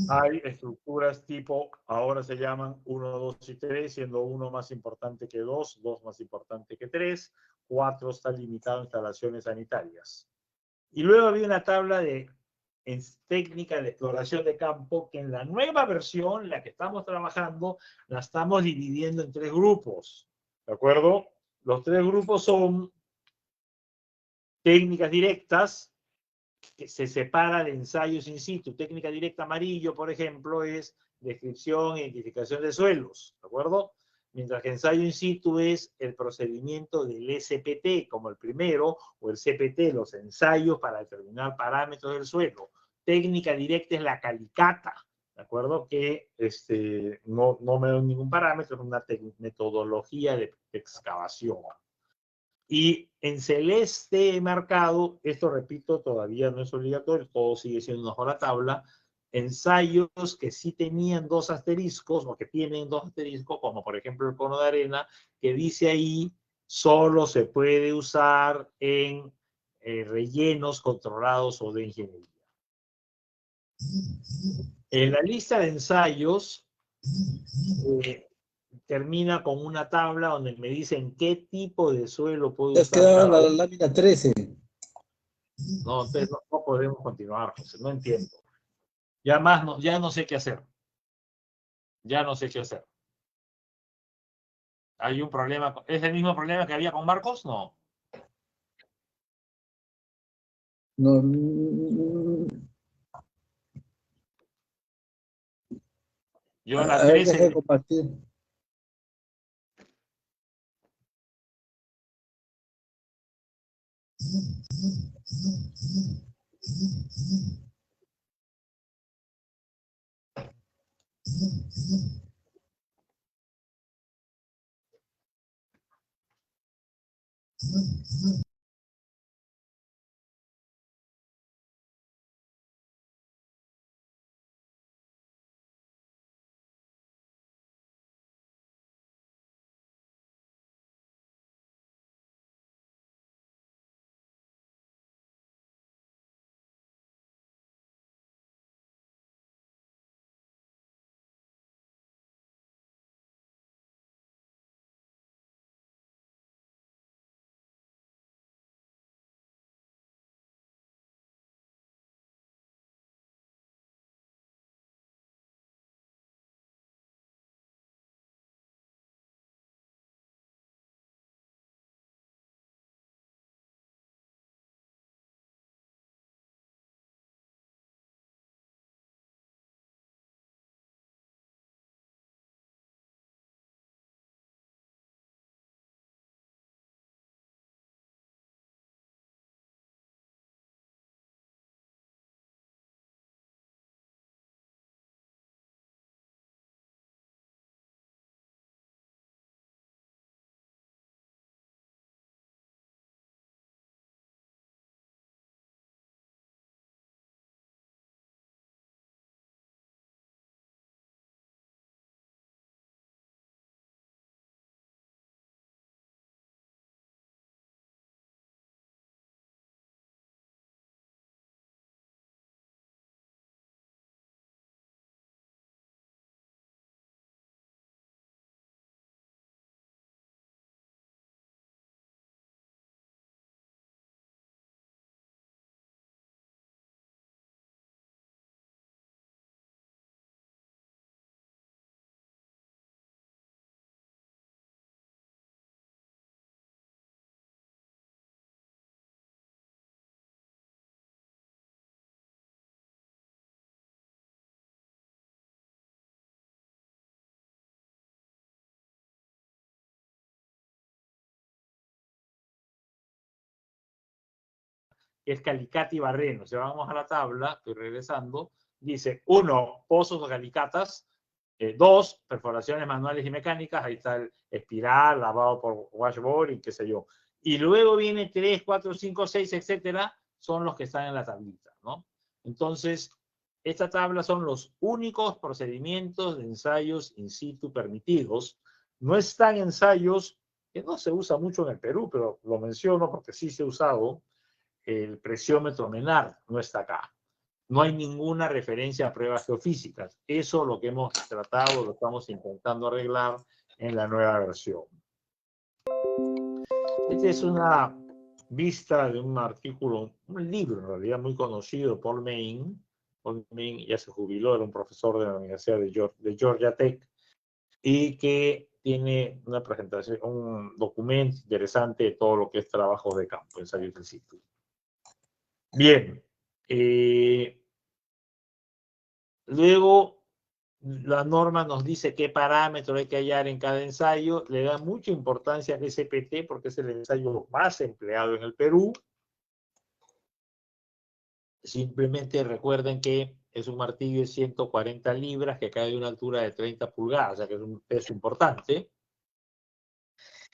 hay estructuras tipo, ahora se llaman 1, 2 y 3, siendo 1 más importante que 2, 2 más importante que 3, 4 está limitado a instalaciones sanitarias. Y luego había una tabla de técnica de exploración de campo que en la nueva versión, la que estamos trabajando, la estamos dividiendo en 3 grupos. ¿De acuerdo? Los 3 grupos son técnicas directas, que se separa de ensayos in situ. Técnica directa amarillo, por ejemplo, es descripción e identificación de suelos, ¿de acuerdo? Mientras que ensayo in situ es el procedimiento del SPT como el primero, o el CPT, los ensayos para determinar parámetros del suelo. Técnica directa es la calicata, ¿de acuerdo? Que no me da ningún parámetro, es una metodología de excavación. Y en celeste marcado, esto repito, todavía no es obligatorio, todo sigue siendo una sola tabla, ensayos que sí tenían 2 asteriscos o que tienen 2 asteriscos, como por ejemplo el cono de arena, que dice ahí, solo se puede usar en rellenos controlados o de ingeniería. En la lista de ensayos, termina con una tabla donde me dicen qué tipo de suelo puedo Ya has usar quedado cada la uno. lámina 13. No, entonces no podemos continuar, José, no entiendo. Ya no sé qué hacer. Ya no sé qué hacer. Hay un problema. ¿Es el mismo problema que había con Marcos? No. No, Yo la a ver, deja de 13. compartir. Que es Calicati y Barreno. Si vamos a la tabla, estoy regresando, dice 1, pozos o calicatas, 2, perforaciones manuales y mecánicas, ahí está el espiral, lavado por washboard y qué sé yo. Y luego viene 3, 4, 5, 6, etcétera, son los que están en la tablita, ¿no? Entonces, esta tabla son los únicos procedimientos de ensayos in situ permitidos. No están ensayos que no se usa mucho en el Perú, pero lo menciono porque sí se ha usado, el presiómetro MENAR no está acá. no hay ninguna referencia a pruebas geofísicas. Eso es lo que hemos tratado, lo estamos intentando arreglar en la nueva versión. Esta es una vista de un artículo, un libro en realidad muy conocido, Paul Main. Paul Main ya se jubiló, era un profesor de la Universidad de Georgia Tech, y que tiene una presentación, un documento interesante de todo lo que es trabajos de campo, ensayos in situ. Bien. Luego, la norma nos dice qué parámetros hay que hallar en cada ensayo. Le da mucha importancia al SPT porque es el ensayo más empleado en el Perú. Simplemente recuerden que es un martillo de 140 libras que cae de una altura de 30 pulgadas, o sea que es un peso importante.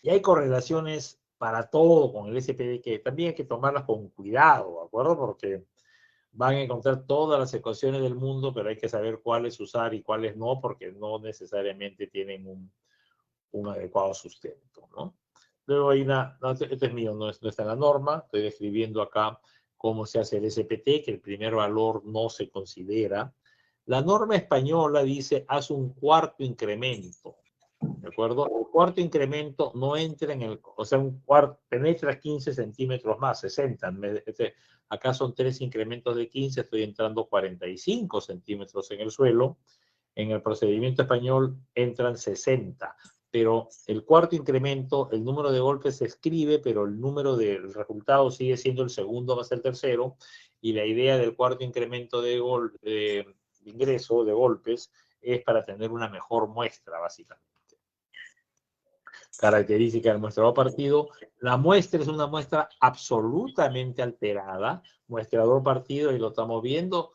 Y hay correlaciones para todo con el SPT que también hay que tomarlas con cuidado, ¿de acuerdo? Porque van a encontrar todas las ecuaciones del mundo, pero hay que saber cuáles usar y cuáles no, porque no necesariamente tienen un adecuado sustento, ¿no? Luego hay una, no, este es mío, no está en la norma, estoy describiendo acá cómo se hace el SPT, que el primer valor no se considera. La norma española dice, haz un cuarto incremento, ¿de acuerdo? El cuarto incremento no entra en el, o sea, un cuarto, penetra 15 centímetros más, 60. Acá son 3 incrementos de 15, estoy entrando 45 centímetros en el suelo. En el procedimiento español entran 60. Pero el cuarto incremento, el número de golpes se escribe, pero el número del resultado sigue siendo el segundo más el tercero. Y la idea del cuarto incremento de ingreso, de golpes, es para tener una mejor muestra, básicamente. Característica del muestrador partido. La muestra es una muestra absolutamente alterada. Muestrador partido, y lo estamos viendo,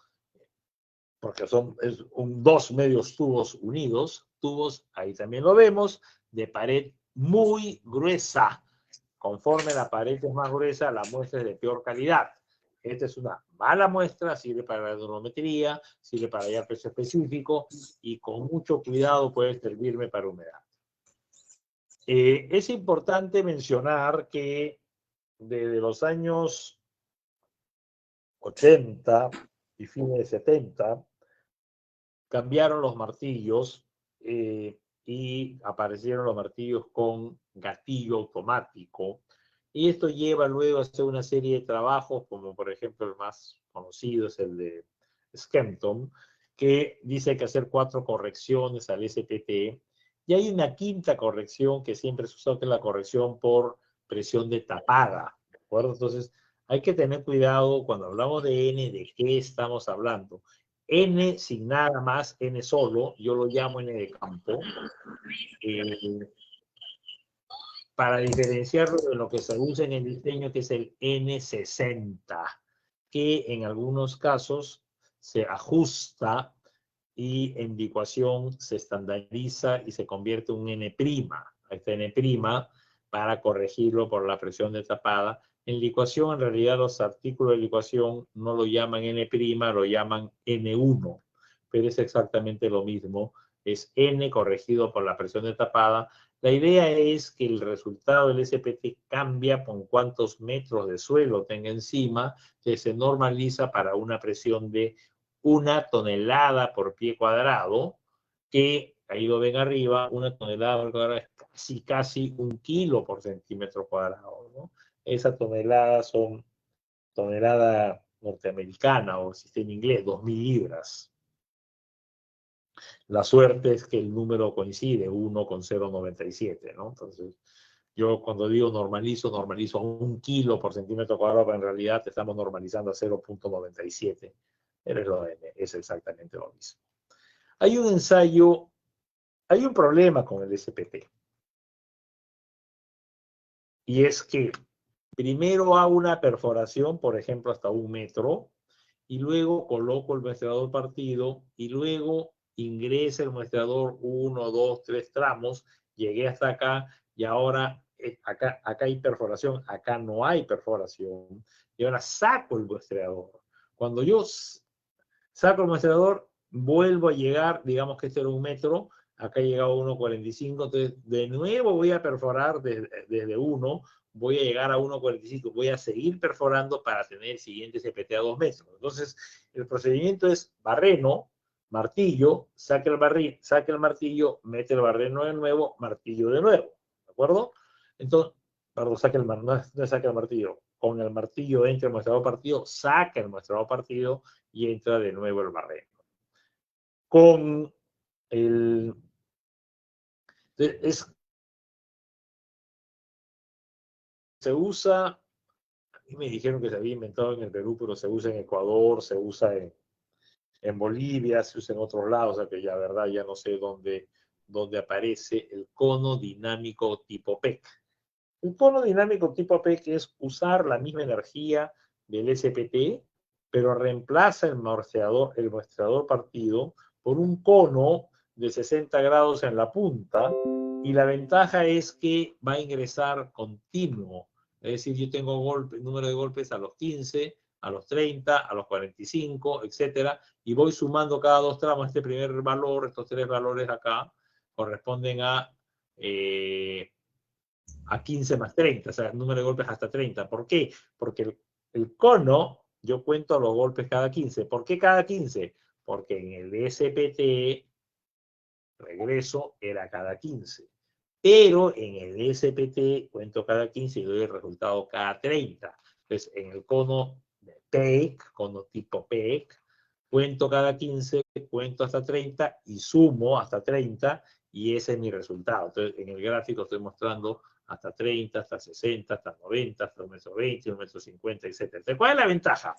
porque son dos medios tubos unidos. Tubos, ahí también lo vemos, de pared muy gruesa. Conforme la pared es más gruesa, la muestra es de peor calidad. Esta es una mala muestra, sirve para la denometría, sirve para hallar peso específico, y con mucho cuidado puede servirme para humedad. Es importante mencionar que desde los años 80 y fines de 70 cambiaron los martillos y aparecieron los martillos con gatillo automático. Y esto lleva luego a hacer una serie de trabajos, como por ejemplo el más conocido es el de Skempton, que dice que hacer 4 correcciones al SPT. Y hay una quinta corrección que siempre se usa, que es la corrección por presión de tapada, ¿de acuerdo? Entonces, hay que tener cuidado cuando hablamos de N, de qué estamos hablando. N sin nada más, N solo, yo lo llamo N de campo, para diferenciarlo de lo que se usa en el diseño, que es el N60, que en algunos casos se ajusta y en licuación se estandariza y se convierte en un N'. Este N' para corregirlo por la presión de tapada. En licuación, en realidad, los artículos de licuación no lo llaman N', lo llaman N1, pero es exactamente lo mismo. Es N corregido por la presión de tapada. La idea es que el resultado del SPT cambia con cuántos metros de suelo tenga encima, que se normaliza para una presión de 1 tonelada por pie cuadrado, que ahí lo ven arriba, 1 tonelada por cuadrado es casi 1 kilo por centímetro cuadrado, ¿no? Esa tonelada son tonelada norteamericana, o si está en inglés, 2.000 libras. La suerte es que el número coincide, 1 con 0,97, ¿no? Entonces, yo cuando digo normalizo a 1 kilo por centímetro cuadrado, pero en realidad estamos normalizando a 0,97. Pero es exactamente lo mismo. Hay un ensayo, hay un problema con el SPT. Y es que primero hago una perforación, por ejemplo, hasta 1 metro, y luego coloco el muestrador partido, y luego ingresa el muestrador 1, 2, 3 tramos, llegué hasta acá, y ahora acá hay perforación, acá no hay perforación, y ahora saco el muestrador. Cuando yo saco el muestrador, vuelvo a llegar, digamos que este era 1 metro, acá he llegado a 1,45, entonces de nuevo voy a perforar desde 1, voy a llegar a 1.45, voy a seguir perforando para tener el siguiente CPT a 2 metros. Entonces, el procedimiento es barreno, martillo, saque el martillo, mete el barreno de nuevo, martillo de nuevo, ¿de acuerdo? Entonces, perdón, no saque el martillo, con el martillo entra el muestrador partido, saca el muestrador partido y entra de nuevo el barreno. Con el... se usa, a mí me dijeron que se había inventado en el Perú, pero se usa en Ecuador, se usa en Bolivia, se usa en otros lados, o sea que ya, verdad, ya no sé dónde aparece el cono dinámico tipo PEC. El cono dinámico tipo PEC es usar la misma energía del SPT, pero reemplaza el muestrador partido por un cono de 60 grados en la punta, y la ventaja es que va a ingresar continuo. Es decir, yo tengo número de golpes a los 15, a los 30, a los 45, etcétera, y voy sumando cada 2 tramos. Este primer valor, estos 3 valores acá, corresponden a 15 más 30, o sea, el número de golpes hasta 30. ¿Por qué? Porque el cono, yo cuento los golpes cada 15. ¿Por qué cada 15? Porque en el SPT, regreso, era cada 15. Pero en el SPT cuento cada 15 y doy el resultado cada 30. Entonces, en el cono de PEC, cono tipo PEC, cuento cada 15, cuento hasta 30 y sumo hasta 30 y ese es mi resultado. Entonces, en el gráfico estoy mostrando hasta 30, hasta 60, hasta 90, hasta 1,20 m, 1,50 m, etc. Entonces, ¿cuál es la ventaja?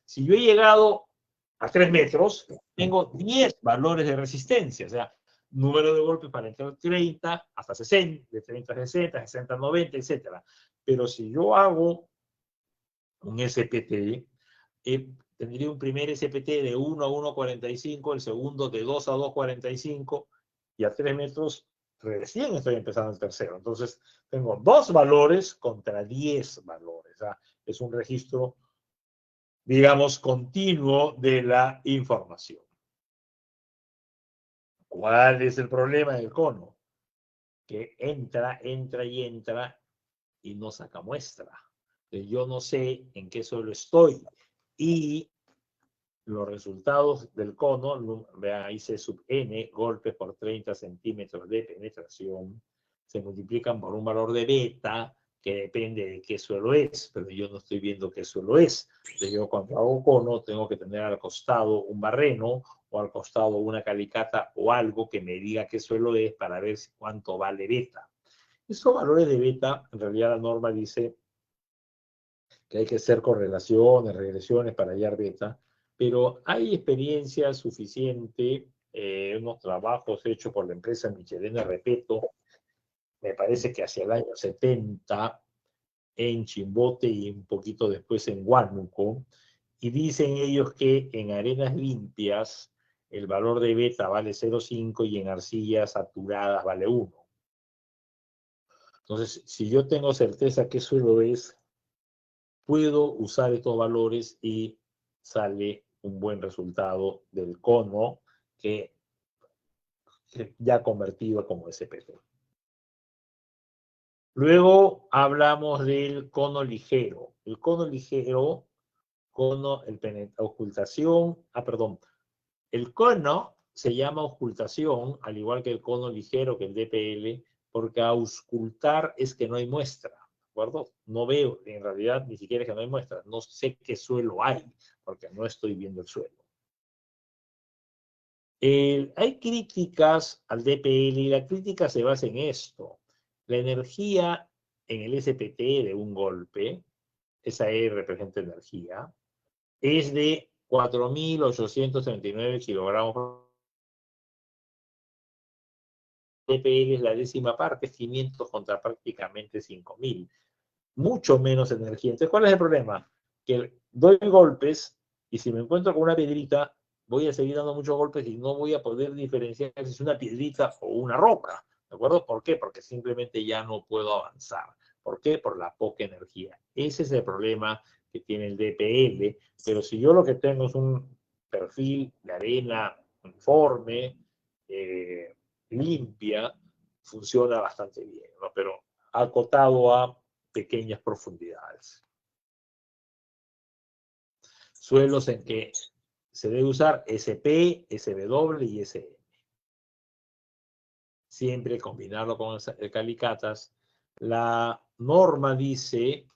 Si yo he llegado a 3 metros, tengo 10 valores de resistencia, o sea, número de golpes para entrar 30 hasta 60, de 30 a 60, 60 a 90, etc. Pero si yo hago un SPT, tendría un primer SPT de 1 a 1,45, el segundo de 2 a 2,45, y a 3 metros recién estoy empezando el tercero. Entonces, tengo 2 valores contra 10 valores. ¿Ah? Es un registro, digamos, continuo de la información. ¿Cuál es el problema del cono? Que entra y no saca muestra. Yo no sé en qué suelo estoy. Y los resultados del cono, vean ahí C sub n, golpes por 30 centímetros de penetración, se multiplican por un valor de beta, que depende de qué suelo es, pero yo no estoy viendo qué suelo es. Entonces yo cuando hago cono tengo que tener al costado un barreno o al costado una calicata o algo que me diga qué suelo es para ver cuánto vale beta. Esos valores de beta, en realidad la norma dice que hay que hacer correlaciones, regresiones para hallar beta, pero hay experiencia suficiente, unos trabajos hechos por la empresa Michelena Repeto, me parece que hacia el año 70, en Chimbote y un poquito después en Huánuco, y dicen ellos que en arenas limpias el valor de beta vale 0,5 y en arcillas saturadas vale 1. Entonces, si yo tengo certeza que suelo es, puedo usar estos valores y sale un buen resultado del cono que ya convertido como SPT. Luego hablamos del cono ligero. El cono ligero, ocultación, perdón, el cono se llama ocultación, al igual que el cono ligero, que el DPL, porque auscultar es que no hay muestra, ¿de acuerdo? No veo, en realidad, ni siquiera que no hay muestra, no sé qué suelo hay, porque no estoy viendo el suelo. Hay críticas al DPL y la crítica se basa en esto. La energía en el SPT de un golpe, esa E representa energía, es de 4.839 kilogramos. DPL es la décima parte, 500 contra prácticamente 5.000. Mucho menos energía. Entonces, ¿cuál es el problema? Que doy golpes y si me encuentro con una piedrita, voy a seguir dando muchos golpes y no voy a poder diferenciar si es una piedrita o una roca. ¿De acuerdo? ¿Por qué? Porque simplemente ya no puedo avanzar. ¿Por qué? Por la poca energía. Ese es el problema que tiene el DPL. Pero si yo lo que tengo es un perfil de arena uniforme, limpia, funciona bastante bien, ¿no? Pero acotado a pequeñas profundidades. Suelos en que se debe usar SP, SW y SM. Siempre combinarlo con el calicatas. La norma dice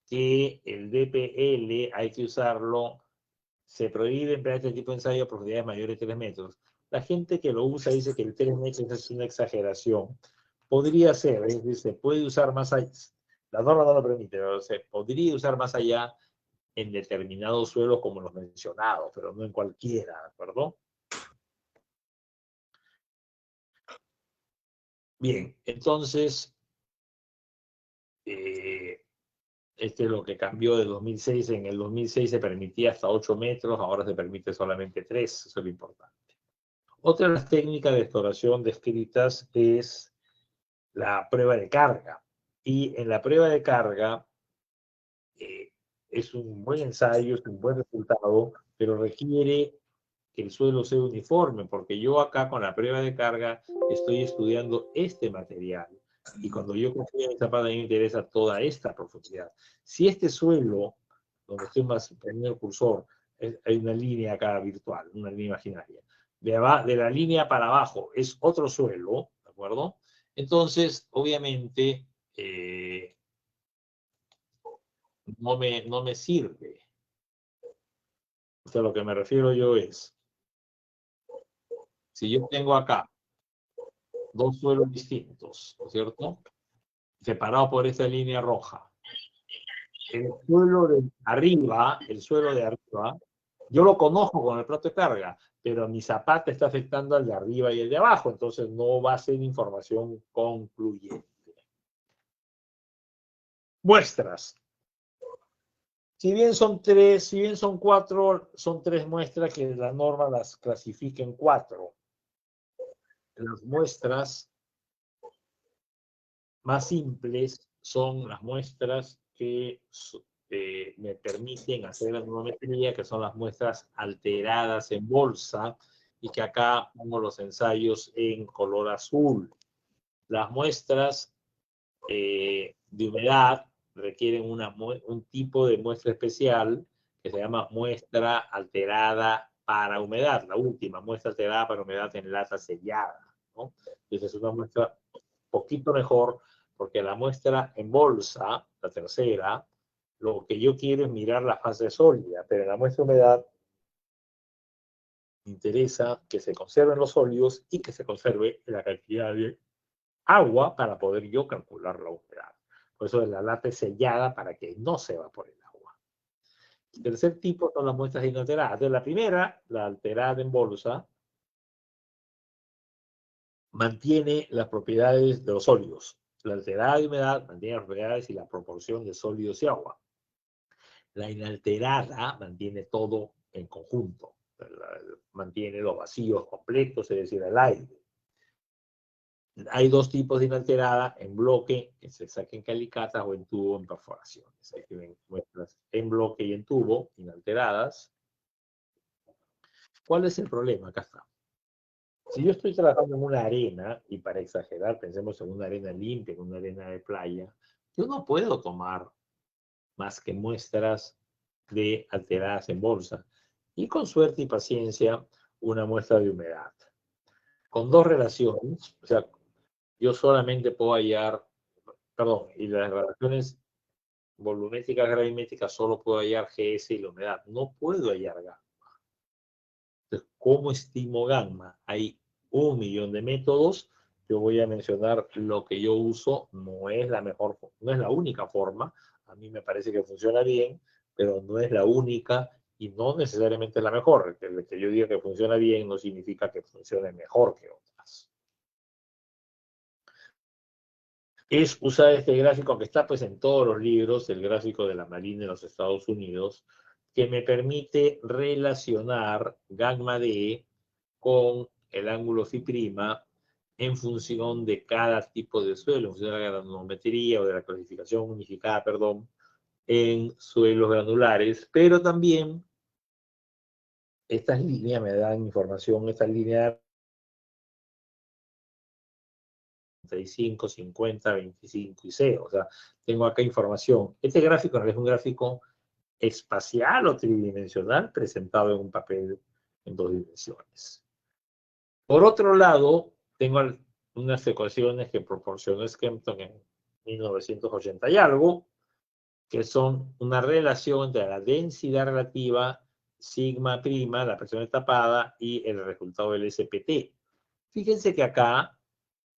que el DPL hay que usarlo, se prohíbe emplear este tipo de ensayo a profundidades mayores de 3 metros. La gente que lo usa dice que el 3 metros es una exageración. Podría ser, es decir, se puede usar más allá. La norma no lo permite, pero se podría usar más allá en determinados suelos como los mencionados, pero no en cualquiera, ¿de acuerdo? Bien, entonces, este es lo que cambió de 2006. En el 2006 se permitía hasta 8 metros, ahora se permite solamente 3, eso es lo importante. Otra de las técnicas de exploración descritas es la prueba de carga. Y en la prueba de carga es un buen ensayo, es un buen resultado, pero requiere que el suelo sea uniforme, porque yo acá con la prueba de carga estoy estudiando este material. Y cuando yo confío en esta parte, a mí me interesa toda esta profundidad. Si este suelo, donde estoy más poniendo el cursor, hay una línea acá virtual, una línea imaginaria. De la línea para abajo es otro suelo, ¿de acuerdo? Entonces, obviamente, no me sirve. O sea, lo que me refiero yo es, si yo tengo acá dos suelos distintos, ¿no es cierto? Separados por esta línea roja. El suelo de arriba, yo lo conozco con el plato de carga, pero mi zapata está afectando al de arriba y el de abajo, entonces no va a ser información concluyente. Muestras. Si bien son cuatro, son 3 muestras que la norma las clasifica en 4. Las muestras más simples son las muestras que me permiten hacer la numerometría, que son las muestras alteradas en bolsa, y que acá pongo los ensayos en color azul. Las muestras de humedad requieren un tipo de muestra especial que se llama muestra alterada para humedad, la última muestra alterada para humedad en lata sellada, ¿no? Entonces es una muestra poquito mejor, porque la muestra en bolsa, la tercera, lo que yo quiero es mirar la fase sólida, pero en la muestra de humedad me interesa que se conserven los sólidos y que se conserve la cantidad de agua para poder yo calcular la humedad. Por eso la lata es sellada para que no se evapore el agua. El tercer tipo son las muestras inalteradas. Entonces, la primera, la alterada en bolsa, mantiene las propiedades de los sólidos. La alterada de humedad mantiene las propiedades y la proporción de sólidos y agua. La inalterada mantiene todo en conjunto. Mantiene los vacíos completos, es decir, el aire. Hay 2 tipos de inalterada, en bloque, que se saca en calicatas, o en tubo en perforaciones. Aquí ven muestras en bloque y en tubo, inalteradas. ¿Cuál es el problema? Acá está. Si yo estoy trabajando en una arena, y para exagerar, pensemos en una arena limpia, en una arena de playa, yo no puedo tomar más que muestras de alteradas en bolsa. Y con suerte y paciencia, una muestra de humedad. Con 2 relaciones, o sea, yo solamente puedo hallar, perdón, y las relaciones volumétricas, gravimétricas, solo puedo hallar GS y la humedad. No puedo hallar gamma. Entonces, ¿cómo estimo gamma? Hay 1.000.000 de métodos. Yo voy a mencionar lo que yo uso. No es la mejor, no es la única forma. A mí me parece que funciona bien, pero no es la única y no necesariamente es la mejor. El que yo diga que funciona bien no significa que funcione mejor que otras. Es usar este gráfico que está pues en todos los libros, el gráfico de la Marina de los Estados Unidos, que me permite relacionar gamma D con el ángulo phi' en función de cada tipo de suelo, en función de la granulometría o de la clasificación unificada, perdón, en suelos granulares, pero también estas líneas me dan información, estas líneas 45, 50, 25 y 0. O sea, tengo acá información. Este gráfico es un gráfico espacial o tridimensional presentado en un papel en 2 dimensiones. Por otro lado, tengo unas ecuaciones que proporcionó Skempton en 1980 y algo, que son una relación entre la densidad relativa, sigma prima, la presión destapada, y el resultado del SPT. Fíjense que acá,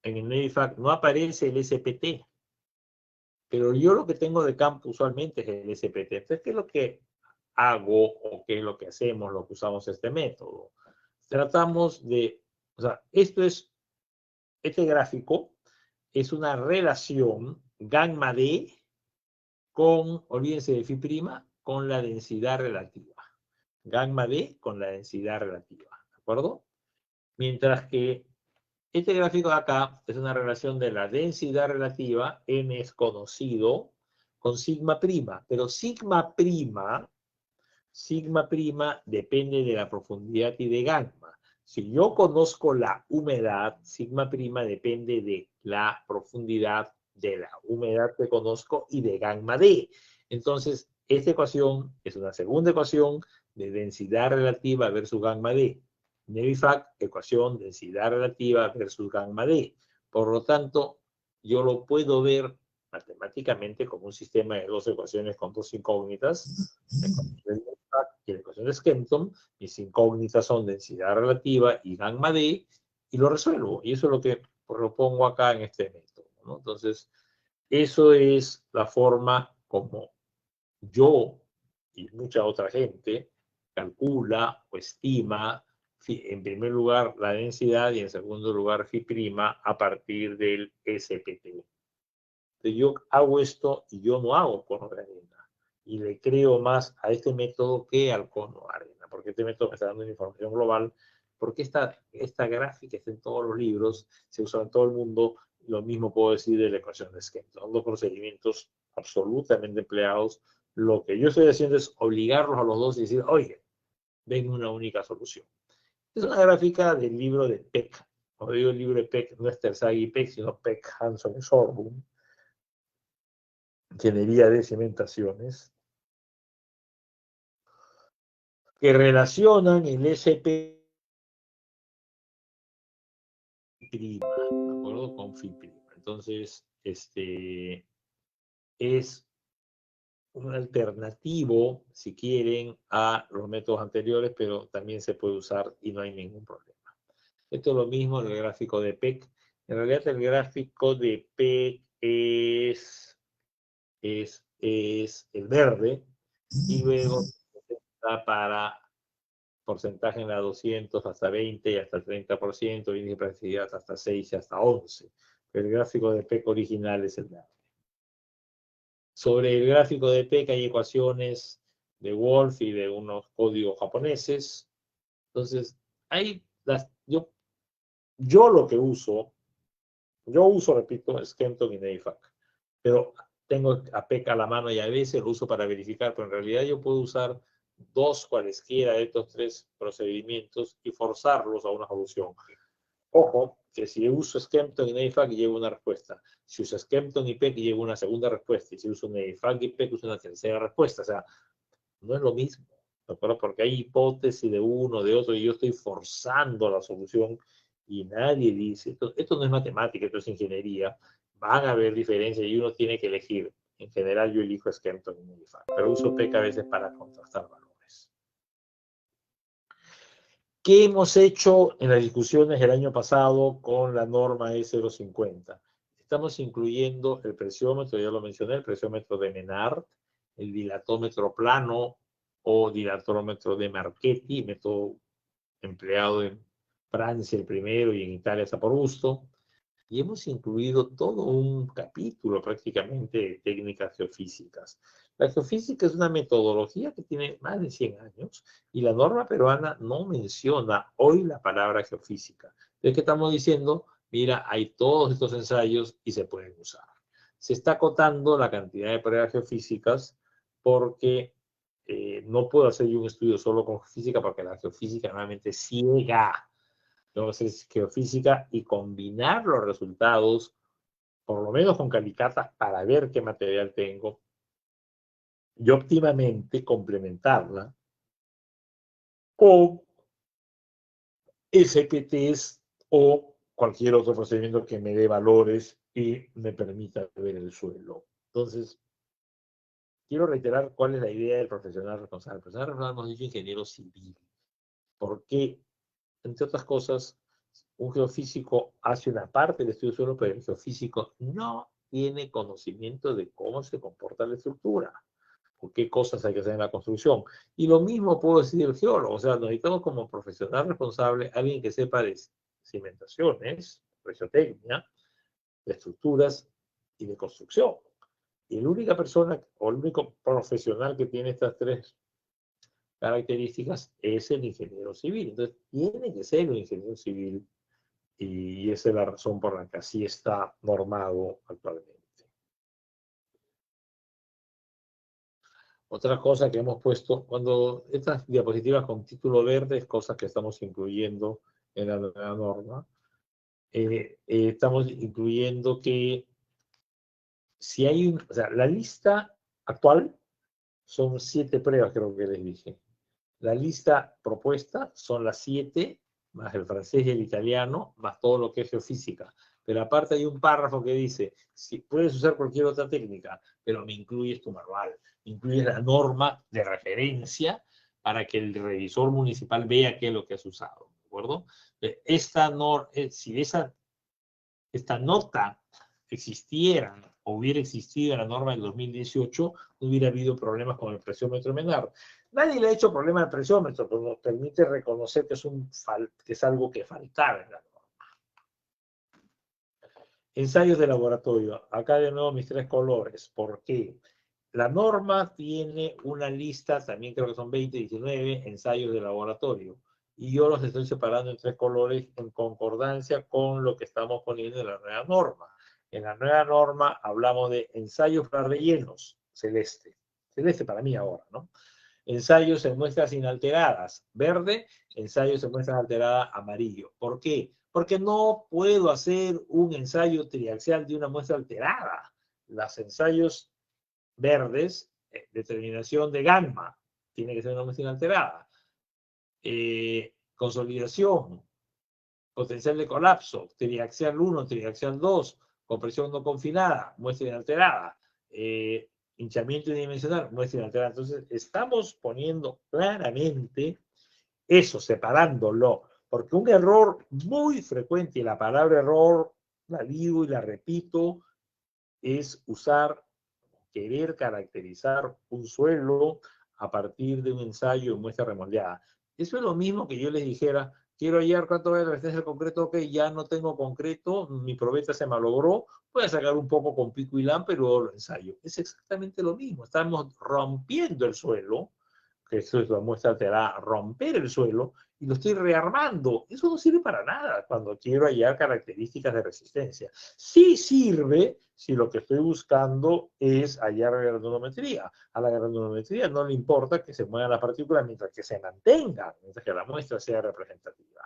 en el NAVIFAC, no aparece el SPT, pero yo lo que tengo de campo usualmente es el SPT. Entonces, ¿qué es lo que hago o qué es lo que hacemos, lo que usamos este método? Tratamos de, o sea, este gráfico es una relación gamma D con, olvídense de phi', con la densidad relativa. Gamma D con la densidad relativa, ¿de acuerdo? Mientras que este gráfico de acá es una relación de la densidad relativa, n es conocido, con sigma prima, pero sigma prima depende de la profundidad y de gamma. Si yo conozco la humedad, sigma prima depende de la profundidad de la humedad que conozco y de gamma D. Entonces, esta ecuación es una segunda ecuación de densidad relativa versus gamma D. NAVIFAC, ecuación densidad relativa versus gamma D. Por lo tanto, yo lo puedo ver matemáticamente como un sistema de dos ecuaciones con dos incógnitas. Y la ecuación de Skempton, mis incógnitas son densidad relativa y gamma D, y lo resuelvo. Y eso es lo que propongo acá en este método, ¿no? Entonces, eso es la forma como yo y mucha otra gente calcula o estima, en primer lugar, la densidad y en segundo lugar, phi' a partir del SPT. Entonces, yo hago esto y yo no hago cono de arena. Y le creo más a este método que al cono de arena, porque este método me está dando una información global, porque esta gráfica está en todos los libros, se usa en todo el mundo. Lo mismo puedo decir de la ecuación de Skempton. Son dos procedimientos absolutamente empleados. Lo que yo estoy haciendo es obligarlos a los dos y decir, oye, ven una única solución. Es una gráfica del libro de Peck. Cuando digo el libro de Peck, no es Terzaghi y Peck, sino Peck, Hanson y Sorboom. Ingeniería de cimentaciones, que relacionan el SP', ¿de acuerdo? Con phi'. Entonces, es un alternativo, si quieren, a los métodos anteriores, pero también se puede usar y no hay ningún problema. Esto es lo mismo en el gráfico de Peck. En realidad, el gráfico de Peck es el verde, y luego está para porcentaje en la 200 hasta 20 y hasta el 30%, índice de precisidad hasta 6 y hasta 11. El gráfico de PEC original es el verde. Sobre el gráfico de PEC hay ecuaciones de Wolf y de unos códigos japoneses. Entonces, yo lo que uso, repito, Skempton y NAVIFAC, pero tengo a PEC a la mano y a veces lo uso para verificar, pero en realidad yo puedo usar dos cualesquiera de estos tres procedimientos y forzarlos a una solución. Ojo, que si uso Skempton y NAVIFAC llevo una respuesta. Si uso Skempton y PEC llevo una segunda respuesta. Y si uso NAVIFAC y PEC uso una tercera respuesta. O sea, no es lo mismo, ¿de acuerdo? Porque hay hipótesis de uno, de otro, y yo estoy forzando la solución y nadie dice, esto no es matemática, esto es ingeniería. Van a haber diferencias y uno tiene que elegir. En general yo elijo Skempton y NAVIFAC, pero uso PEC a veces para contrastar valores. ¿Qué hemos hecho en las discusiones el año pasado con la norma E050? Estamos incluyendo el presiómetro, ya lo mencioné, el presiómetro de Menard, el dilatómetro plano o dilatómetro de Marchetti, método empleado en Francia el primero y en Italia por gusto. Y hemos incluido todo un capítulo prácticamente de técnicas geofísicas. La geofísica es una metodología que tiene más de 100 años y la norma peruana no menciona hoy la palabra geofísica. Entonces, ¿qué estamos diciendo? Mira, hay todos estos ensayos y se pueden usar. Se está acotando la cantidad de pruebas geofísicas porque no puedo hacer yo un estudio solo con geofísica porque la geofísica normalmente ciega. Tengo que hacer geofísica y combinar los resultados por lo menos con calicatas, para ver qué material tengo, y óptimamente complementarla con SPTs o cualquier otro procedimiento que me dé valores y me permita ver el suelo. Entonces, quiero reiterar cuál es la idea del profesional responsable. El profesional responsable hemos dicho ingeniero civil, porque, entre otras cosas, un geofísico hace una parte del estudio del suelo, pero el geofísico no tiene conocimiento de cómo se comporta la estructura o qué cosas hay que hacer en la construcción. Y lo mismo puedo decir del geólogo, o sea, necesitamos como profesional responsable alguien que sepa de cimentaciones, de geotecnia, de estructuras y de construcción. Y la única persona o el único profesional que tiene estas tres características es el ingeniero civil. Entonces, tiene que ser un ingeniero civil y esa es la razón por la que así está normado actualmente. Otra cosa que hemos puesto, cuando estas diapositivas con título verde es cosas que estamos incluyendo en la nueva norma, estamos incluyendo que si hay o sea, la lista actual son 7 pruebas, creo que les dije. La lista propuesta son las 7, más el francés y el italiano, más todo lo que es geofísica. Pero aparte hay un párrafo que dice, si puedes usar cualquier otra técnica, pero me incluyes tu manual, me incluyes la norma de referencia para que el revisor municipal vea qué es lo que has usado, ¿de acuerdo? Si esta nota existiera o hubiera existido en la norma del 2018, no hubiera habido problemas con el presiómetro menor. Nadie le ha hecho problema al presiómetro, pero nos permite reconocer que es algo que faltaba en la norma. Ensayos de laboratorio. Acá de nuevo mis 3 colores. ¿Por qué? La norma tiene una lista, también creo que son 20, 19 ensayos de laboratorio. Y yo los estoy separando en 3 colores en concordancia con lo que estamos poniendo en la nueva norma. En la nueva norma hablamos de ensayos para rellenos, celeste. Celeste para mí ahora, ¿no? Ensayos en muestras inalteradas, verde. Ensayos en muestras alteradas, amarillo. ¿Por qué? Porque no puedo hacer un ensayo triaxial de una muestra alterada. Los ensayos verdes, determinación de gamma, tiene que ser una muestra inalterada. Consolidación, potencial de colapso, triaxial 1, triaxial 2, compresión no confinada, muestra inalterada. Hinchamiento unidimensional, muestra inalterada. Entonces, estamos poniendo claramente eso, separándolo, porque un error muy frecuente, y la palabra error la digo y la repito, es querer caracterizar un suelo a partir de un ensayo de muestra remoldeada. Eso es lo mismo que yo les dijera, quiero hallar cuánto es la resistencia del concreto, ok, ya no tengo concreto, mi probeta se malogró, voy a sacar un poco con pico y lán, pero lo ensayo. Es exactamente lo mismo, estamos rompiendo el suelo, que eso es la muestra alterada, romper el suelo, y lo estoy rearmando. Eso no sirve para nada cuando quiero hallar características de resistencia. Sí sirve si lo que estoy buscando es hallar la granulometría. A la granulometría no le importa que se muevan las partículas mientras que se mantengan, mientras que la muestra sea representativa.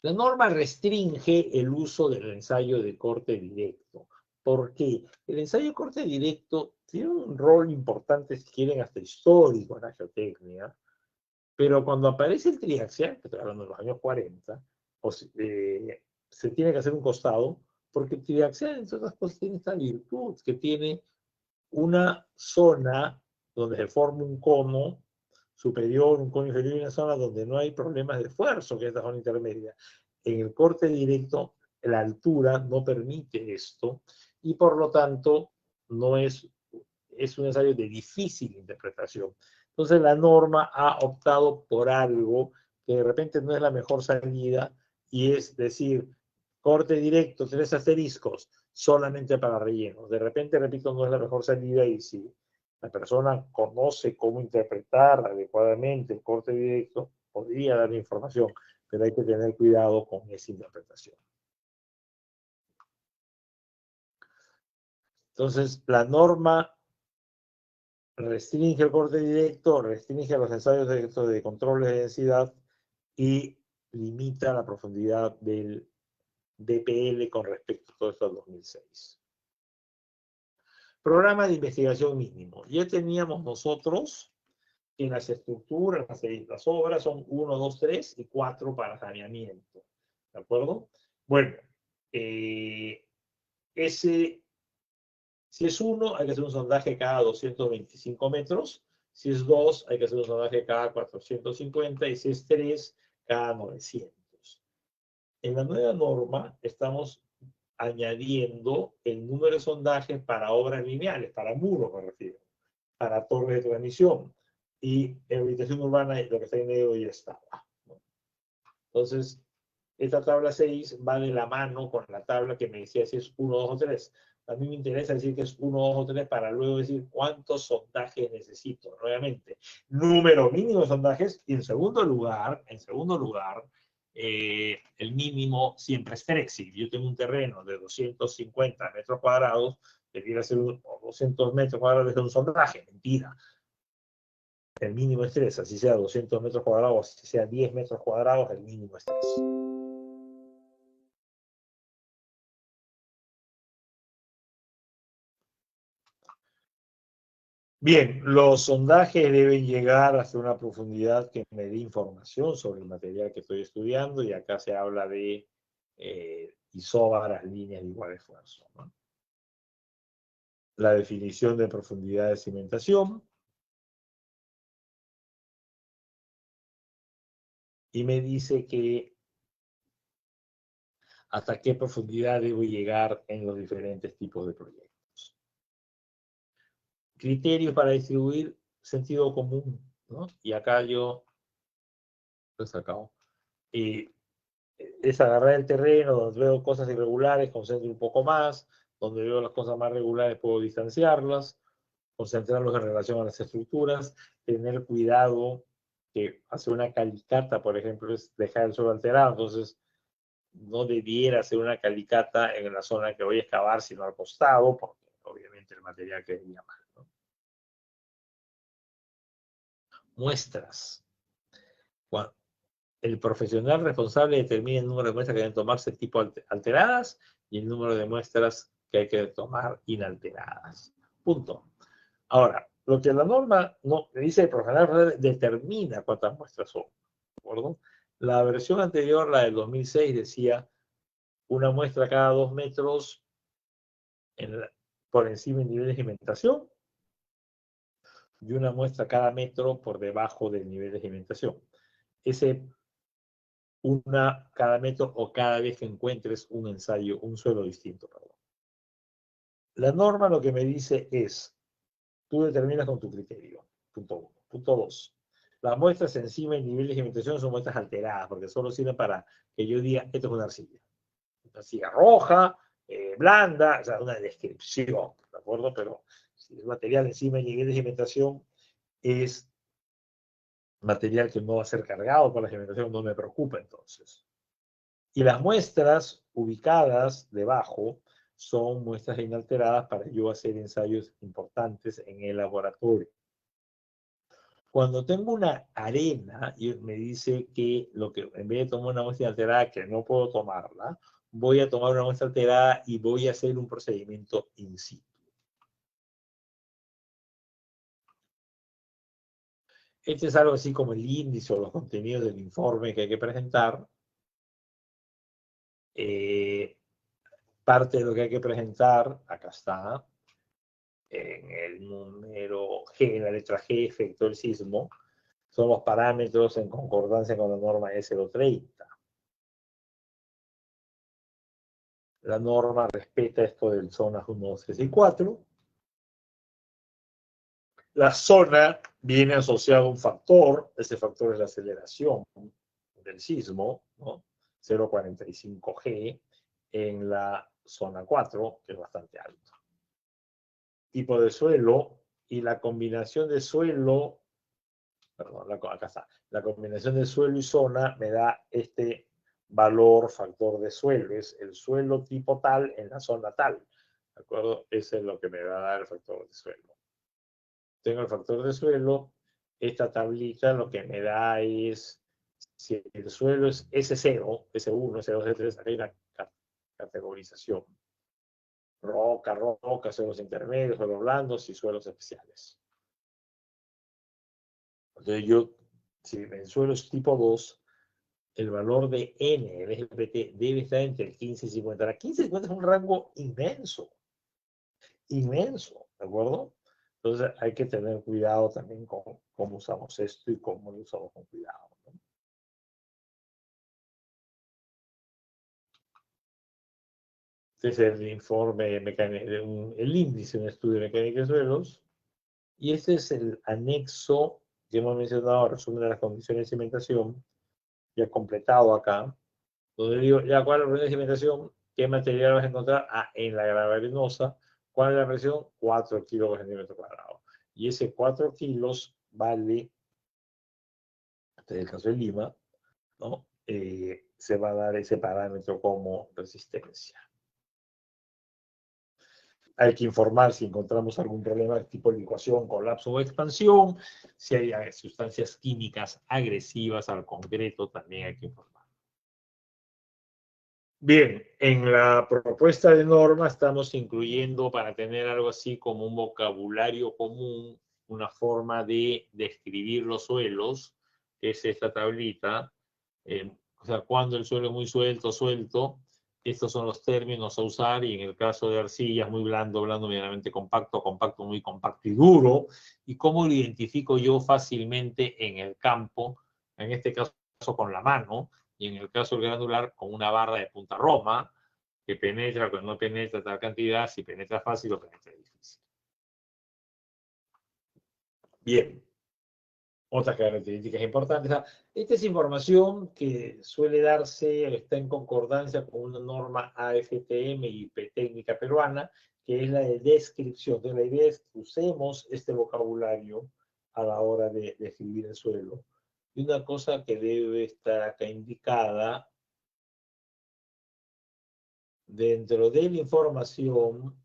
La norma restringe el uso del ensayo de corte directo. ¿Por qué? El ensayo de corte directo tiene un rol importante, si quieren, hasta histórico en la geotecnia, pero cuando aparece el triaxial, que estoy hablando de los años 40, se tiene que hacer un costado, porque el triaxial, entre otras cosas, tiene esta virtud, que tiene una zona donde se forma un cono superior, un cono inferior y una zona donde no hay problemas de esfuerzo, que es la zona intermedia. En el corte directo, la altura no permite esto y por lo tanto no es un ensayo de difícil interpretación. Entonces la norma ha optado por algo que de repente no es la mejor salida y es decir, corte directo, 3 asteriscos, solamente para rellenos. De repente, repito, no es la mejor salida y si la persona conoce cómo interpretar adecuadamente el corte directo, podría dar información, pero hay que tener cuidado con esa interpretación. Entonces, la norma restringe el corte directo, restringe los ensayos de controles de densidad y limita la profundidad del DPL con respecto a todo esto al 2006. Programa de investigación mínimo. Ya teníamos nosotros en las estructuras, las obras son 1, 2, 3 y 4 para saneamiento. ¿De acuerdo? Bueno, si es 1, hay que hacer un sondaje cada 225 metros. Si es 2, hay que hacer un sondaje cada 450. Y si es 3, cada 900. En la nueva norma estamos añadiendo el número de sondajes para obras lineales, para muros me refiero, para torres de transmisión. Y en habitación urbana lo que está en medio ya estaba, ¿no? Entonces, esta tabla 6 va de la mano con la tabla que me decía si es 1, 2 o 3. A mí me interesa decir que es 1, 2 o 3 para luego decir cuántos sondajes necesito. Nuevamente, número mínimo de sondajes. Y en segundo lugar, el mínimo siempre es 3. Si yo tengo un terreno de 250 metros cuadrados, debiera ser 200 metros cuadrados de un sondaje. Mentira. El mínimo es 3, así sea 200 metros cuadrados, así sea 10 metros cuadrados, el mínimo es 3. Bien, los sondajes deben llegar hasta una profundidad que me dé información sobre el material que estoy estudiando, y acá se habla de isóbaras, líneas de igual esfuerzo, ¿no? La definición de profundidad de cimentación. Y me dice que hasta qué profundidad debo llegar en los diferentes tipos de proyectos. Criterios para distribuir sentido común, ¿no? Y acá yo lo he sacado. Es agarrar el terreno donde veo cosas irregulares, concentro un poco más, donde veo las cosas más regulares puedo distanciarlas, concentrarlos en relación a las estructuras, tener cuidado que hacer una calicata, por ejemplo, es dejar el suelo alterado, entonces no debiera hacer una calicata en la zona que voy a excavar, sino al costado, porque obviamente el material quedaría mal, ¿no? Muestras. Bueno, el profesional responsable determina el número de muestras que deben tomarse tipo alteradas y el número de muestras que hay que tomar inalteradas. Punto. Ahora, lo que la norma no dice, el profesional determina cuántas muestras son. ¿De acuerdo? La versión anterior, la del 2006, decía una muestra cada 2 metros por encima del nivel de cimentación y una muestra cada metro por debajo del nivel de cimentación. Una cada metro o cada vez que encuentres un ensayo, un suelo distinto, perdón. La norma lo que me dice es, tú determinas con tu criterio, punto 1. Punto 2. Las muestras encima del nivel de cimentación son muestras alteradas, porque solo sirven para que yo diga, esto es una arcilla roja, blanda, o sea, una descripción, ¿de acuerdo? Pero si el material encima del nivel de cimentación es material que no va a ser cargado por la cimentación, no me preocupa entonces. Y las muestras ubicadas debajo son muestras inalteradas para yo hacer ensayos importantes en el laboratorio. Cuando tengo una arena y me dice que en vez de tomar una muestra alterada, que no puedo tomarla, voy a tomar una muestra alterada y voy a hacer un procedimiento in situ. Este es algo así como el índice o los contenidos del informe que hay que presentar. Parte de lo que hay que presentar, acá está, en el número G, en la letra G, efecto del sismo, son los parámetros en concordancia con la norma S030. La norma respeta esto de zonas 1, 2, 3 y 4. La zona viene asociada a un factor, ese factor es la aceleración del sismo, ¿no? 0,45G en la zona 4, que es bastante alto. Tipo de suelo y la combinación de suelo, perdón, acá está, la combinación de suelo y zona me da este valor factor de suelo, es el suelo tipo tal en la zona tal, ¿de acuerdo? Ese es lo que me va a dar el factor de suelo. Tengo el factor de suelo, esta tablita lo que me da es si el suelo es S0, S1, S2, S3, acá hay una categorización. Roca, roca, suelos intermedios, suelos blandos y suelos especiales. Entonces yo, si en suelos tipo 2, el valor de N, el GPT, debe estar entre el 15 y 50. La 15 y 50 es un rango inmenso, inmenso, ¿de acuerdo? Entonces hay que tener cuidado también con cómo usamos esto y cómo lo usamos con cuidado, ¿no? Este es el informe el índice de un estudio de mecánica de suelos. Y este es el anexo que hemos mencionado, resumen de las condiciones de cimentación, ya completado acá, donde digo, ya cuál es la de cimentación, qué material vas a encontrar, en la grava arenosa, cuál es la presión, 4 kilos por centímetro cuadrado. Y ese 4 kilos vale, en el caso de Lima, ¿no? Se va a dar ese parámetro como resistencia. Hay que informar si encontramos algún problema de tipo licuación, colapso o expansión. Si hay sustancias químicas agresivas al concreto, también hay que informar. Bien, en la propuesta de norma estamos incluyendo, para tener algo así como un vocabulario común, una forma de describir los suelos, que es esta tablita. O sea, cuando el suelo es muy suelto, suelto, estos son los términos a usar, y en el caso de arcillas, muy blando, blando, medianamente compacto, compacto, muy compacto y duro. ¿Y cómo lo identifico yo fácilmente en el campo? En este caso con la mano, y en el caso del granular con una barra de punta roma, que penetra, cuando no penetra tal cantidad, si penetra fácil o penetra difícil. Bien. Otras características importantes. Esta es información que suele darse, está en concordancia con una norma AFTM y técnica peruana, que es la de descripción. Entonces, la idea es que usemos este vocabulario a la hora de describir el suelo. Y una cosa que debe estar acá indicada, dentro de la información,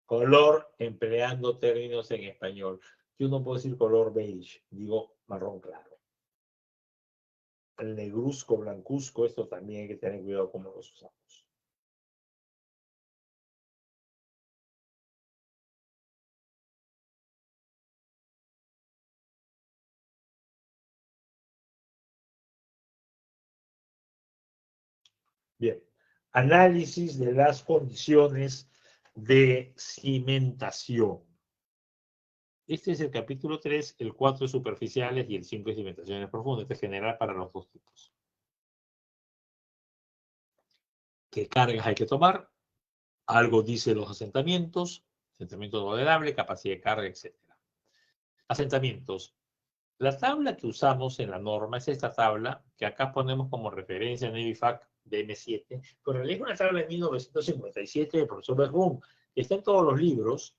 color, empleando términos en español. Yo no puedo decir color beige, digo marrón claro. El negruzco, blancuzco, esto también hay que tener cuidado cómo los usamos. Bien, análisis de las condiciones de cimentación. Este es el capítulo 3, el 4 es superficiales y el 5 es cimentaciones profundas. Este es general para los dos tipos. ¿Qué cargas hay que tomar? Algo dice los asentamientos, asentamiento moderable, capacidad de carga, etc. Asentamientos. La tabla que usamos en la norma es esta tabla, que acá ponemos como referencia en EBIFAC de M7, pero en realidad es una tabla de 1957 del profesor Bergún, que está en todos los libros,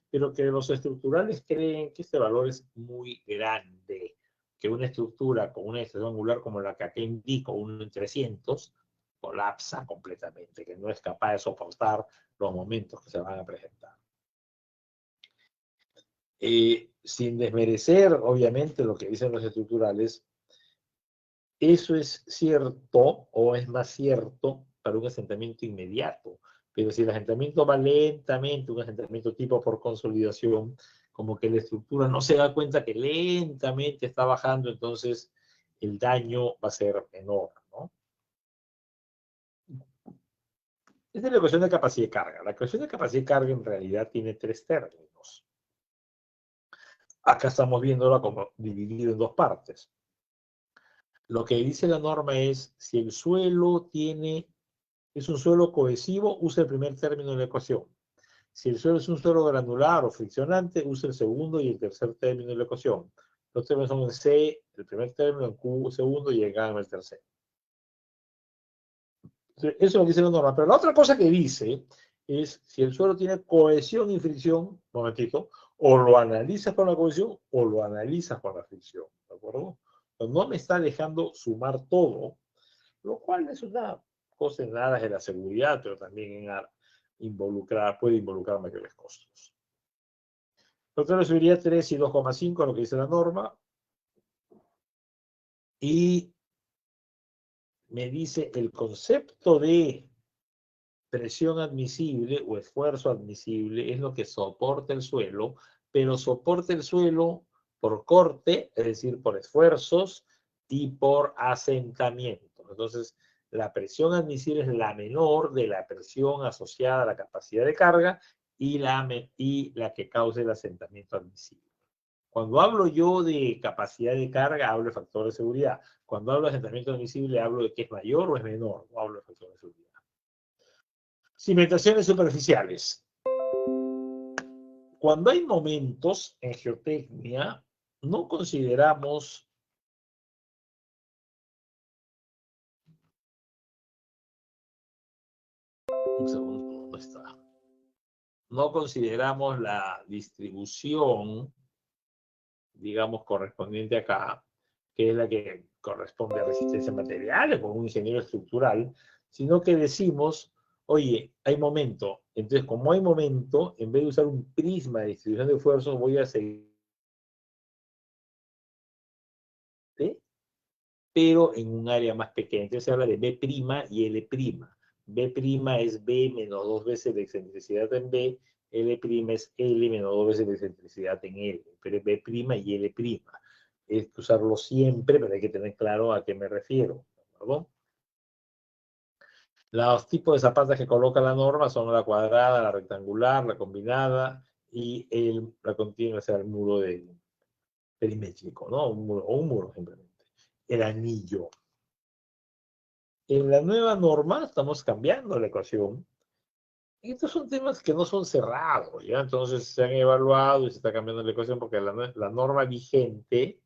pero que los estructurales creen que este valor es muy grande, que una estructura con una extensión angular como la que acá indico, 1 en 300, colapsa completamente, que no es capaz de soportar los momentos que se van a presentar. Sin desmerecer, obviamente, lo que dicen los estructurales, eso es cierto o es más cierto para un asentamiento inmediato. Pero si el asentamiento va lentamente, un asentamiento tipo por consolidación, como que la estructura no se da cuenta que lentamente está bajando, entonces el daño va a ser menor, ¿no? Esta es la ecuación de capacidad de carga. La ecuación de capacidad de carga en realidad tiene 3 términos. Acá estamos viéndola como dividido en 2 partes. Lo que dice la norma es, si el suelo es un suelo cohesivo, usa el primer término de la ecuación. Si el suelo es un suelo granular o friccionante, usa el segundo y el tercer término de la ecuación. Los términos son en C, el primer término, en Q, segundo, y en gamma, el tercero. Eso es lo que dice la norma. Pero la otra cosa que dice es, si el suelo tiene cohesión y fricción, momentito, o lo analizas con la cohesión o lo analizas con la fricción, ¿de acuerdo? No me está dejando sumar todo, lo cual es una cosa en aras de la seguridad, pero también puede involucrar mayores costos. Entonces subiría 3 y 2,5, lo que dice la norma. Y me dice el concepto de presión admisible o esfuerzo admisible es lo que soporta el suelo, pero soporta el suelo por corte, es decir, por esfuerzos y por asentamiento. Entonces, la presión admisible es la menor de la presión asociada a la capacidad de carga y la que causa el asentamiento admisible. Cuando hablo yo de capacidad de carga, hablo de factor de seguridad. Cuando hablo de asentamiento admisible, hablo de que es mayor o es menor, no hablo de factor de seguridad. Cimentaciones superficiales. Cuando hay momentos en geotecnia, no consideramos un segundo, ¿dónde está? No consideramos la distribución, digamos, correspondiente acá, que es la que corresponde a resistencia material con un ingeniero estructural, sino que decimos, oye, hay momento. Entonces, como hay momento, en vez de usar un prisma de distribución de esfuerzos, voy a seguir, pero en un área más pequeña. Entonces se habla de B' y L'. B' es B menos 2 veces la excentricidad en B, L' es L menos 2 veces la excentricidad en L, pero es B' y L'. Es usarlo siempre, pero hay que tener claro a qué me refiero, ¿perdón? Los tipos de zapatas que coloca la norma son la cuadrada, la rectangular, la combinada y la continua, o sea, el muro perimétrico, ¿no? O un muro simplemente. El anillo. En la nueva norma estamos cambiando la ecuación. Y estos son temas que no son cerrados, ¿ya? Entonces se han evaluado y se está cambiando la ecuación porque la norma vigente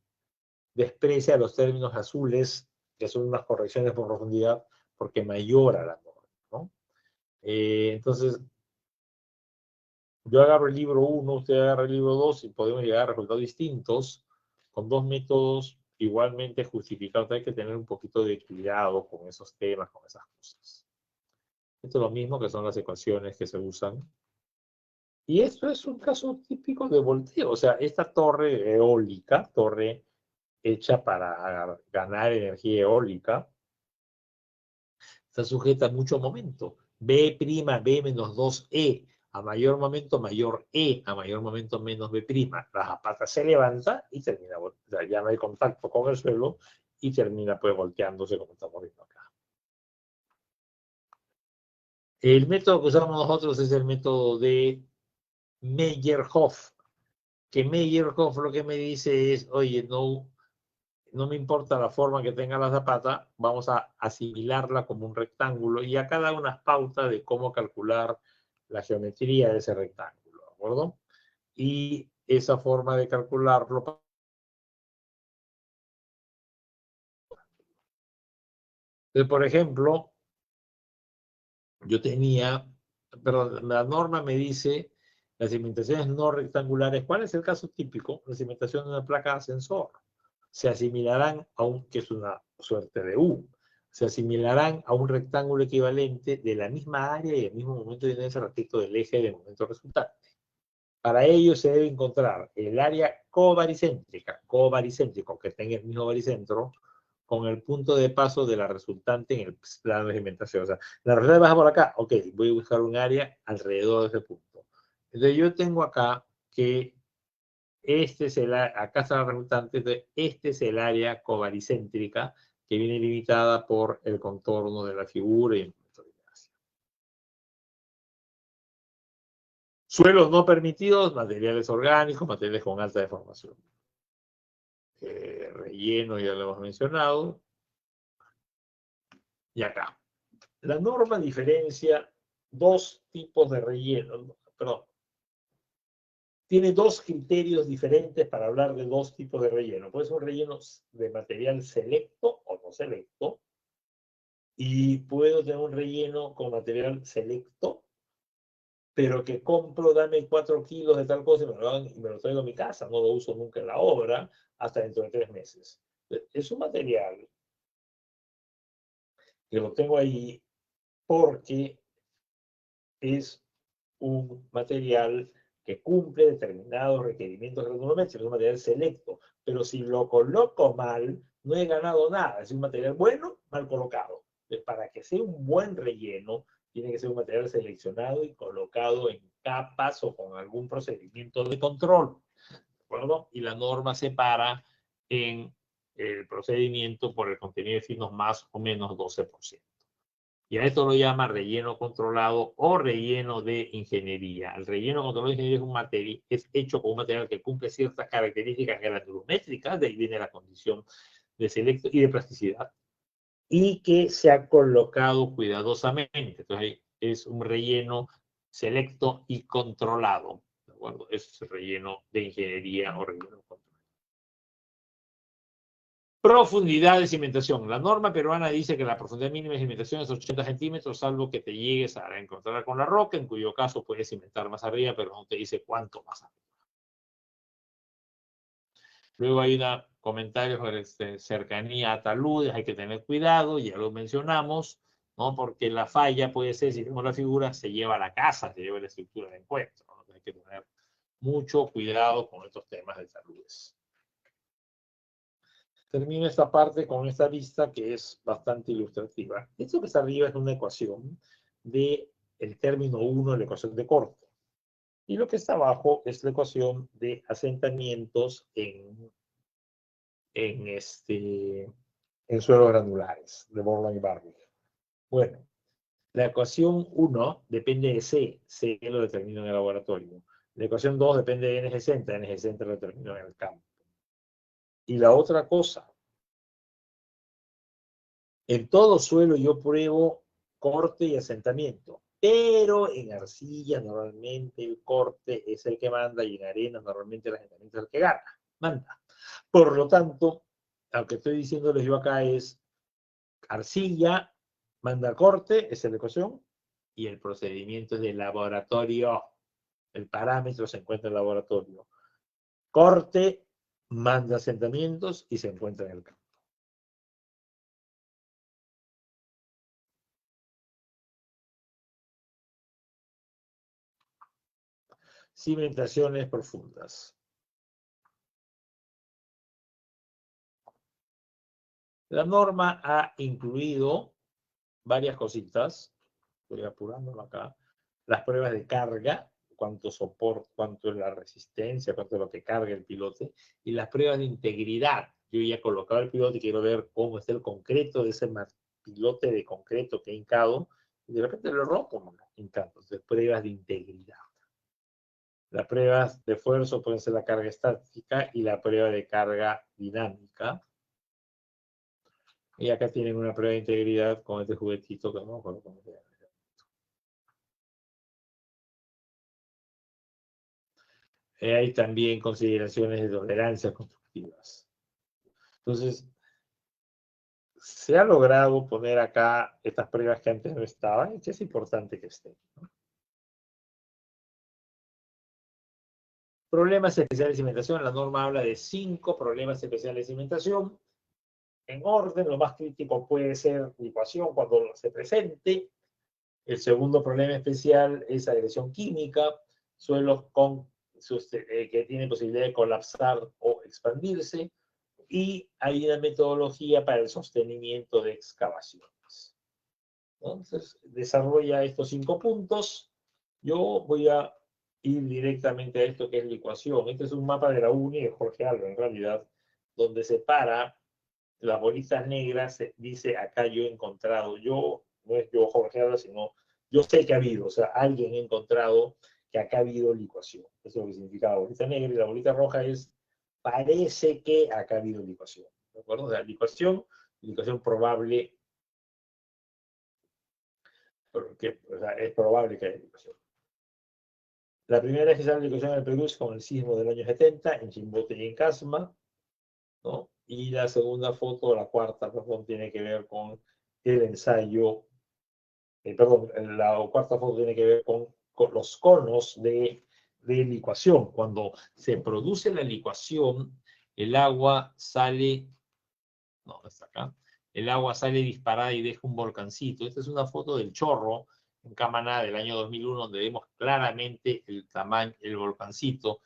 desprecia los términos azules, que son unas correcciones por profundidad, porque mayora la norma, ¿no? Entonces, yo agarro el libro 1, usted agarra el libro 2 y podemos llegar a resultados distintos con dos métodos igualmente justificados. Hay que tener un poquito de cuidado con esos temas, con esas cosas. Esto es lo mismo que son las ecuaciones que se usan. Y esto es un caso típico de volteo. O sea, esta torre eólica, torre hecha para ganar energía eólica, está sujeta a mucho momento. B', B menos 2E. A mayor momento, mayor E. A mayor momento, menos B'. La zapata se levanta y termina, o sea, ya no hay contacto con el suelo y termina pues volteándose como estamos viendo acá. El método que usamos nosotros es el método de Meyerhoff, que Meyerhoff lo que me dice es, oye, no me importa la forma que tenga la zapata, vamos a asimilarla como un rectángulo y acá da unas pautas de cómo calcular la geometría de ese rectángulo, ¿de acuerdo? Y esa forma de calcularlo, por ejemplo, yo tenía, perdón, la norma me dice las cimentaciones no rectangulares. ¿Cuál es el caso típico? La cimentación de una placa de ascensor. Se asimilarán a que es una suerte de U, se asimilarán a un rectángulo equivalente de la misma área y el mismo momento de inercia respecto del eje de momento resultante. Para ello se debe encontrar el área covaricéntrico, que tenga el mismo baricentro, con el punto de paso de la resultante en el plano de cimentación. O sea, la resultante baja por acá, ok, voy a buscar un área alrededor de ese punto. Entonces yo tengo acá que acá está la resultante, entonces este es el área covaricéntrica que viene limitada por el contorno de la figura y el momento de inercia. Suelos no permitidos, materiales orgánicos, materiales con alta deformación. Relleno ya lo hemos mencionado. Y acá. La norma diferencia dos tipos de relleno, perdón, tiene dos criterios diferentes para hablar de dos tipos de relleno. Puede ser un relleno de material selecto o no selecto, y puedo tener un relleno con material selecto, pero que compro, dame 4 kilos de tal cosa y me lo traigo a mi casa, no lo uso nunca en la obra hasta dentro de 3 meses. Es un material que lo tengo ahí porque es un material que cumple determinados requerimientos granulométricos, es un material selecto, pero si lo coloco mal, no he ganado nada. Es un material bueno, mal colocado. Entonces, para que sea un buen relleno, tiene que ser un material seleccionado y colocado en capas o con algún procedimiento de control. ¿De acuerdo? Y la norma separa en el procedimiento por el contenido de finos más o menos 12%. Y a esto lo llama relleno controlado o relleno de ingeniería. El relleno controlado de ingeniería es un material, es hecho con un material que cumple ciertas características granulométricas, de ahí viene la condición de selecto y de plasticidad, y que se ha colocado cuidadosamente. Entonces, es un relleno selecto y controlado. ¿De acuerdo? Es el relleno de ingeniería o relleno controlado. Profundidad de cimentación. La norma peruana dice que la profundidad mínima de cimentación es 80 centímetros, salvo que te llegues a encontrar con la roca, en cuyo caso puedes cimentar más arriba, pero no te dice cuánto más arriba. Luego hay un comentario sobre cercanía a taludes, hay que tener cuidado, ya lo mencionamos, ¿no? Porque la falla puede ser, si vemos la figura, se lleva a la casa, se lleva a la estructura de encuentro, ¿no? Hay que tener mucho cuidado con estos temas de taludes. Termino esta parte con esta vista que es bastante ilustrativa. Esto que está arriba es una ecuación del término 1 de la ecuación de corte. Y lo que está abajo es la ecuación de asentamientos en suelos granulares de Borland y Barwick. Bueno, la ecuación 1 depende de C. C lo determino en el laboratorio. La ecuación 2 depende de N60. N60 lo determino en el campo. Y la otra cosa, en todo suelo yo pruebo corte y asentamiento, pero en arcilla normalmente el corte es el que manda y en arena normalmente el asentamiento es el que manda. Por lo tanto, lo que estoy diciéndoles yo acá es arcilla manda corte, esa es la ecuación, y el procedimiento es de laboratorio. El parámetro se encuentra en el laboratorio. Corte manda asentamientos y se encuentra en el campo. Cimentaciones profundas. La norma ha incluido varias cositas, estoy apurándolo acá, las pruebas de carga, cuánto soporte, cuánto es la resistencia, cuánto es lo que carga el pilote, y las pruebas de integridad. Yo ya he colocado el pilote y quiero ver cómo está el concreto de ese pilote de concreto que he hincado, y de repente lo rompo, hincando. Entonces, pruebas de integridad. Las pruebas de esfuerzo pueden ser la carga estática y la prueba de carga dinámica. Y acá tienen una prueba de integridad con este juguetito que no me acuerdo cómo se llama. Hay también consideraciones de tolerancias constructivas. Entonces, se ha logrado poner acá estas pruebas que antes no estaban y que es importante que estén, ¿no? Problemas especiales de cimentación. La norma habla de 5 problemas especiales de cimentación. En orden, lo más crítico puede ser licuación cuando se presente. El segundo problema especial es agresión química, suelos que tienen posibilidad de colapsar o expandirse, y hay una metodología para el sostenimiento de excavaciones. Entonces, desarrolla estos 5 puntos. Yo voy a ir directamente a esto que es licuación. Este es un mapa de la UNI de Jorge Alba, en realidad, donde separa las bolitas negras, dice acá yo he encontrado, yo, no es yo Jorge Alba, sino yo sé que ha habido, o sea, alguien ha encontrado que acá ha habido licuación. Eso es lo que significa la bolita negra, y la bolita roja es, parece que acá ha habido licuación. ¿De acuerdo? O sea, licuación probable, porque, o sea, es probable que haya licuación. La primera vez que se da licuación en el Perú es con el sismo del año 70, en Chimbote y en Casma, ¿no? Y la segunda foto, la cuarta, perdón, tiene que ver con el ensayo, perdón, la cuarta foto tiene que ver con los conos de licuación. Cuando se produce la licuación, el agua sale, no, está acá, el agua sale disparada y deja un volcancito. Esta es una foto del Chorro en Camaná del año 2001, donde vemos claramente el tamaño, el volcancito,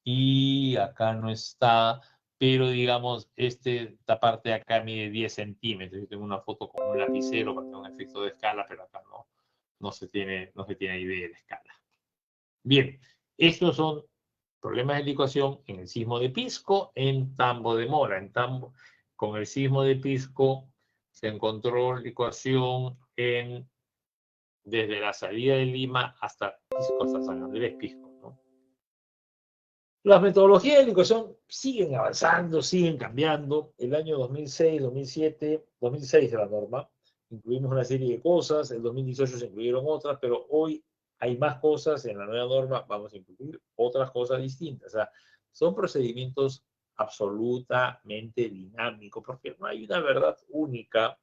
y acá no está, pero digamos, esta parte de acá mide 10 centímetros. Yo tengo una foto con un lapicero para tener un efecto de escala, pero acá no se tiene idea de escala. Bien, estos son problemas de licuación en el sismo de Pisco, en Tambo de Mora. Con el sismo de Pisco se encontró licuación desde la salida de Lima hasta Pisco, hasta San Andrés Pisco, ¿no? Las metodologías de licuación siguen avanzando, siguen cambiando. El año 2006, 2007, 2006 de la norma, incluimos una serie de cosas, el 2018 se incluyeron otras, pero hoy hay más cosas en la nueva norma, vamos a incluir otras cosas distintas. O sea, son procedimientos absolutamente dinámicos, porque no hay una verdad única.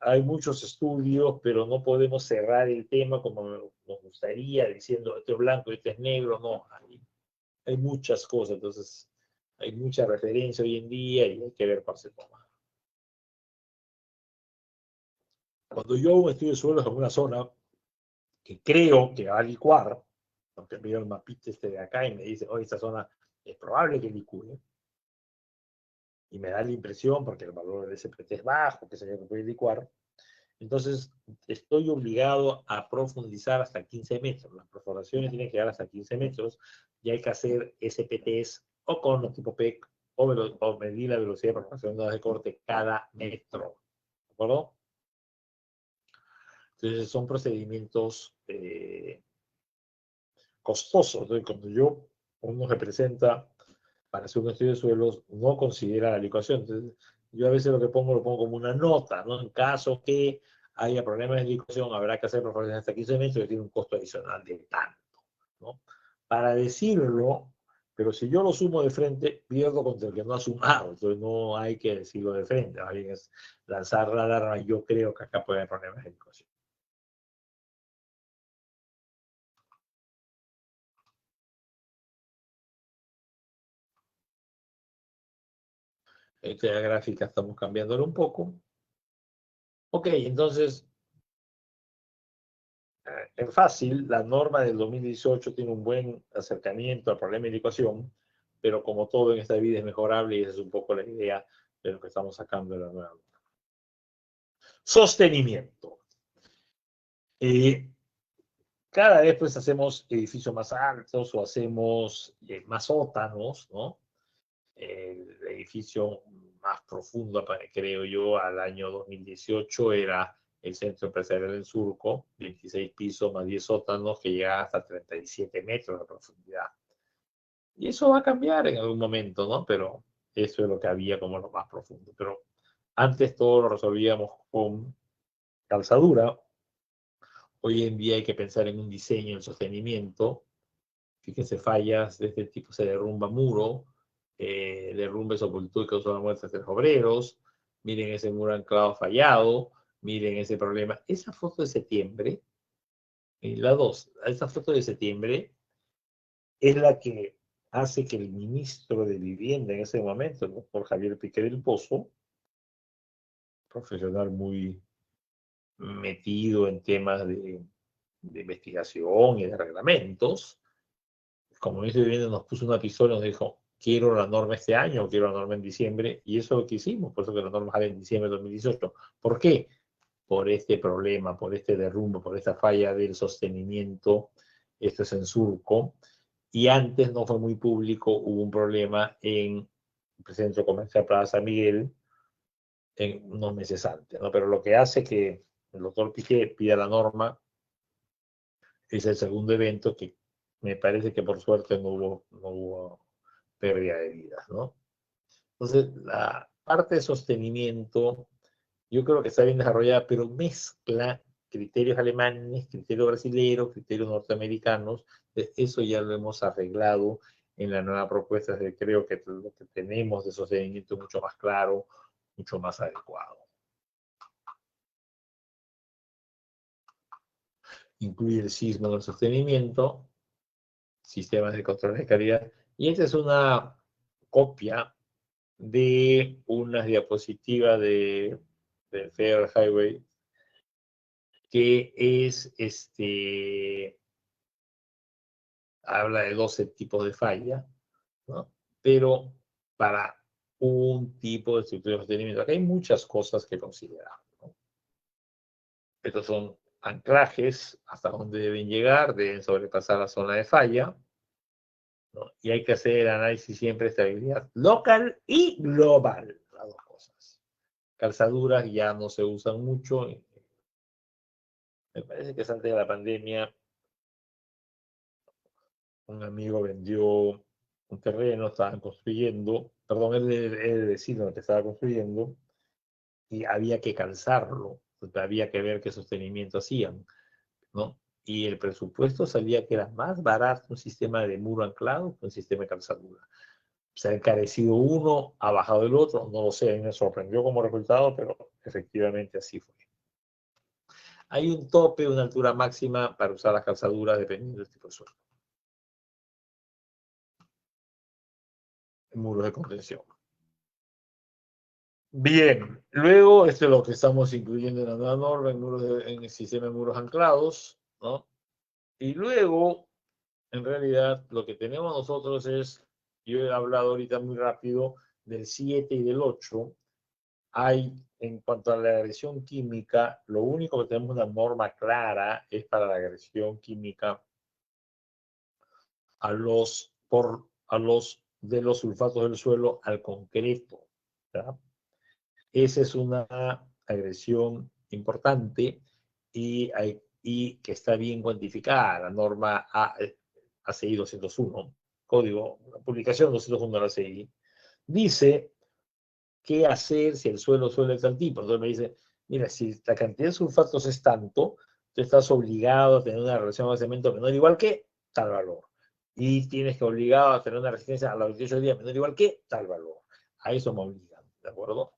Hay muchos estudios, pero no podemos cerrar el tema como nos gustaría, diciendo esto es blanco, esto es negro. No, hay muchas cosas, entonces hay mucha referencia hoy en día y hay que ver cuál se toma. Cuando yo hago un estudio de suelos en una zona que creo que va a licuar, aunque veo el mapita de acá y me dice, oye, esta zona es probable que licúe, y me da la impresión, porque el valor del SPT es bajo, que se puede licuar, entonces estoy obligado a profundizar hasta 15 metros. Las perforaciones tienen que llegar hasta 15 metros y hay que hacer SPTs o con los tipo PEC o medir la velocidad de perforación de corte cada metro. ¿De acuerdo? Entonces son procedimientos costosos. Entonces, cuando uno se presenta para hacer un estudio de suelos, no considera la licuación. Entonces, yo a veces lo pongo como una nota, ¿no? En caso que haya problemas de licuación, habrá que hacer perforaciones hasta 15 metros que tiene un costo adicional de tanto, ¿no? Para decirlo, pero si yo lo sumo de frente, pierdo contra el que no ha sumado. Entonces no hay que decirlo de frente, más bien es lanzar la alarma. Yo creo que acá puede haber problemas de licuación. Esta gráfica estamos cambiándola un poco. Ok, entonces, en fácil, la norma del 2018 tiene un buen acercamiento al problema de licuación, pero como todo en esta vida es mejorable y esa es un poco la idea de lo que estamos sacando de la nueva norma. Sostenimiento. Cada vez pues hacemos edificios más altos o hacemos más sótanos, ¿no? El edificio más profundo, creo yo, al año 2018 era el Centro Empresarial del Surco, 26 pisos más 10 sótanos, que llegaba hasta 37 metros de profundidad. Y eso va a cambiar en algún momento, ¿no? Pero eso es lo que había como lo más profundo. Pero antes todo lo resolvíamos con calzadura. Hoy en día hay que pensar en un diseño, en sostenimiento. Fíjense, fallas de este tipo: se derrumba muro, derrumbe sepultura y causó la muerte de 3 obreros. Miren ese muro anclado fallado, miren ese problema. Esa foto de septiembre, la 2, esa foto de septiembre es la que hace que el ministro de Vivienda en ese momento, el doctor Javier Piqué del Pozo, profesional muy metido en temas de investigación y de reglamentos, como ministro de Vivienda nos puso una pistola y nos dijo: quiero la norma este año, quiero la norma en diciembre, y eso es lo que hicimos. Por eso que la norma sale en diciembre de 2018. ¿Por qué? Por este problema, por este derrumbe, por esta falla del sostenimiento. Esto es en Surco, y antes no fue muy público. Hubo un problema en el Centro Comercial Plaza San Miguel en unos meses antes, ¿no? Pero lo que hace que el doctor Piqué pida la norma es el segundo evento, que me parece que por suerte no hubo pérdida de vidas, ¿no? Entonces, la parte de sostenimiento, yo creo que está bien desarrollada, pero mezcla criterios alemanes, criterios brasileños, criterios norteamericanos. Eso ya lo hemos arreglado en la nueva propuesta. Creo que lo que tenemos de sostenimiento es mucho más claro, mucho más adecuado. Incluye el sismo del sostenimiento, sistemas de control de calidad. Y esta es una copia de unas diapositivas del Federal Highway, que es habla de 12 tipos de falla, ¿no? Pero para un tipo de estructura de sostenimiento. Acá hay muchas cosas que considerar, ¿no? Estos son anclajes, hasta donde deben llegar, deben sobrepasar la zona de falla, ¿no? Y hay que hacer el análisis siempre de estabilidad local y global, las dos cosas. Calzaduras ya no se usan mucho. Me parece que es antes de la pandemia, un amigo vendió un terreno, estaban construyendo, perdón, él de decir lo que estaba construyendo, y había que calzarlo, había que ver qué sostenimiento hacían, ¿no? Y el presupuesto salía que era más barato un sistema de muro anclado que un sistema de calzadura. Se ha encarecido uno, ha bajado el otro, no lo sé, a mí me sorprendió como resultado, pero efectivamente así fue. Hay un tope, una altura máxima para usar las calzaduras dependiendo del tipo de suelo. Muros de contención. Bien, luego, esto es lo que estamos incluyendo en la nueva norma, en el sistema de muros anclados, ¿no? Y luego, en realidad, lo que tenemos nosotros es, yo he hablado ahorita muy rápido del 7 y del 8. Hay, en cuanto a la agresión química, lo único que tenemos una norma clara es para la agresión química de los sulfatos del suelo al concreto, ¿verdad? Esa es una agresión importante y que está bien cuantificada. La norma ACI 201, código, la publicación 201 de la ACI, dice qué hacer si el suelo suele tal tipo. Entonces me dice, mira, si la cantidad de sulfatos es tanto, tú estás obligado a tener una relación de cemento menor o igual que tal valor. Y tienes que obligado a tener una resistencia a los 28 días menor o igual que tal valor. A eso me obligan, ¿de acuerdo?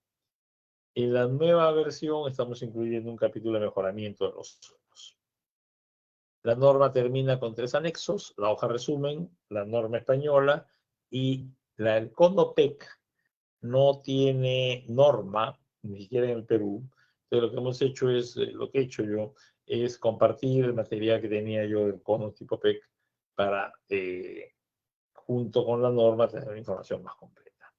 En la nueva versión estamos incluyendo un capítulo de mejoramiento de los suelos. La norma termina con 3 anexos, la hoja resumen, la norma española y el CONOPEC no tiene norma, ni siquiera en el Perú. Entonces lo que hemos hecho es, lo que he hecho yo, es compartir el material que tenía yo del cono tipo PEC para, junto con la norma, tener una información más completa.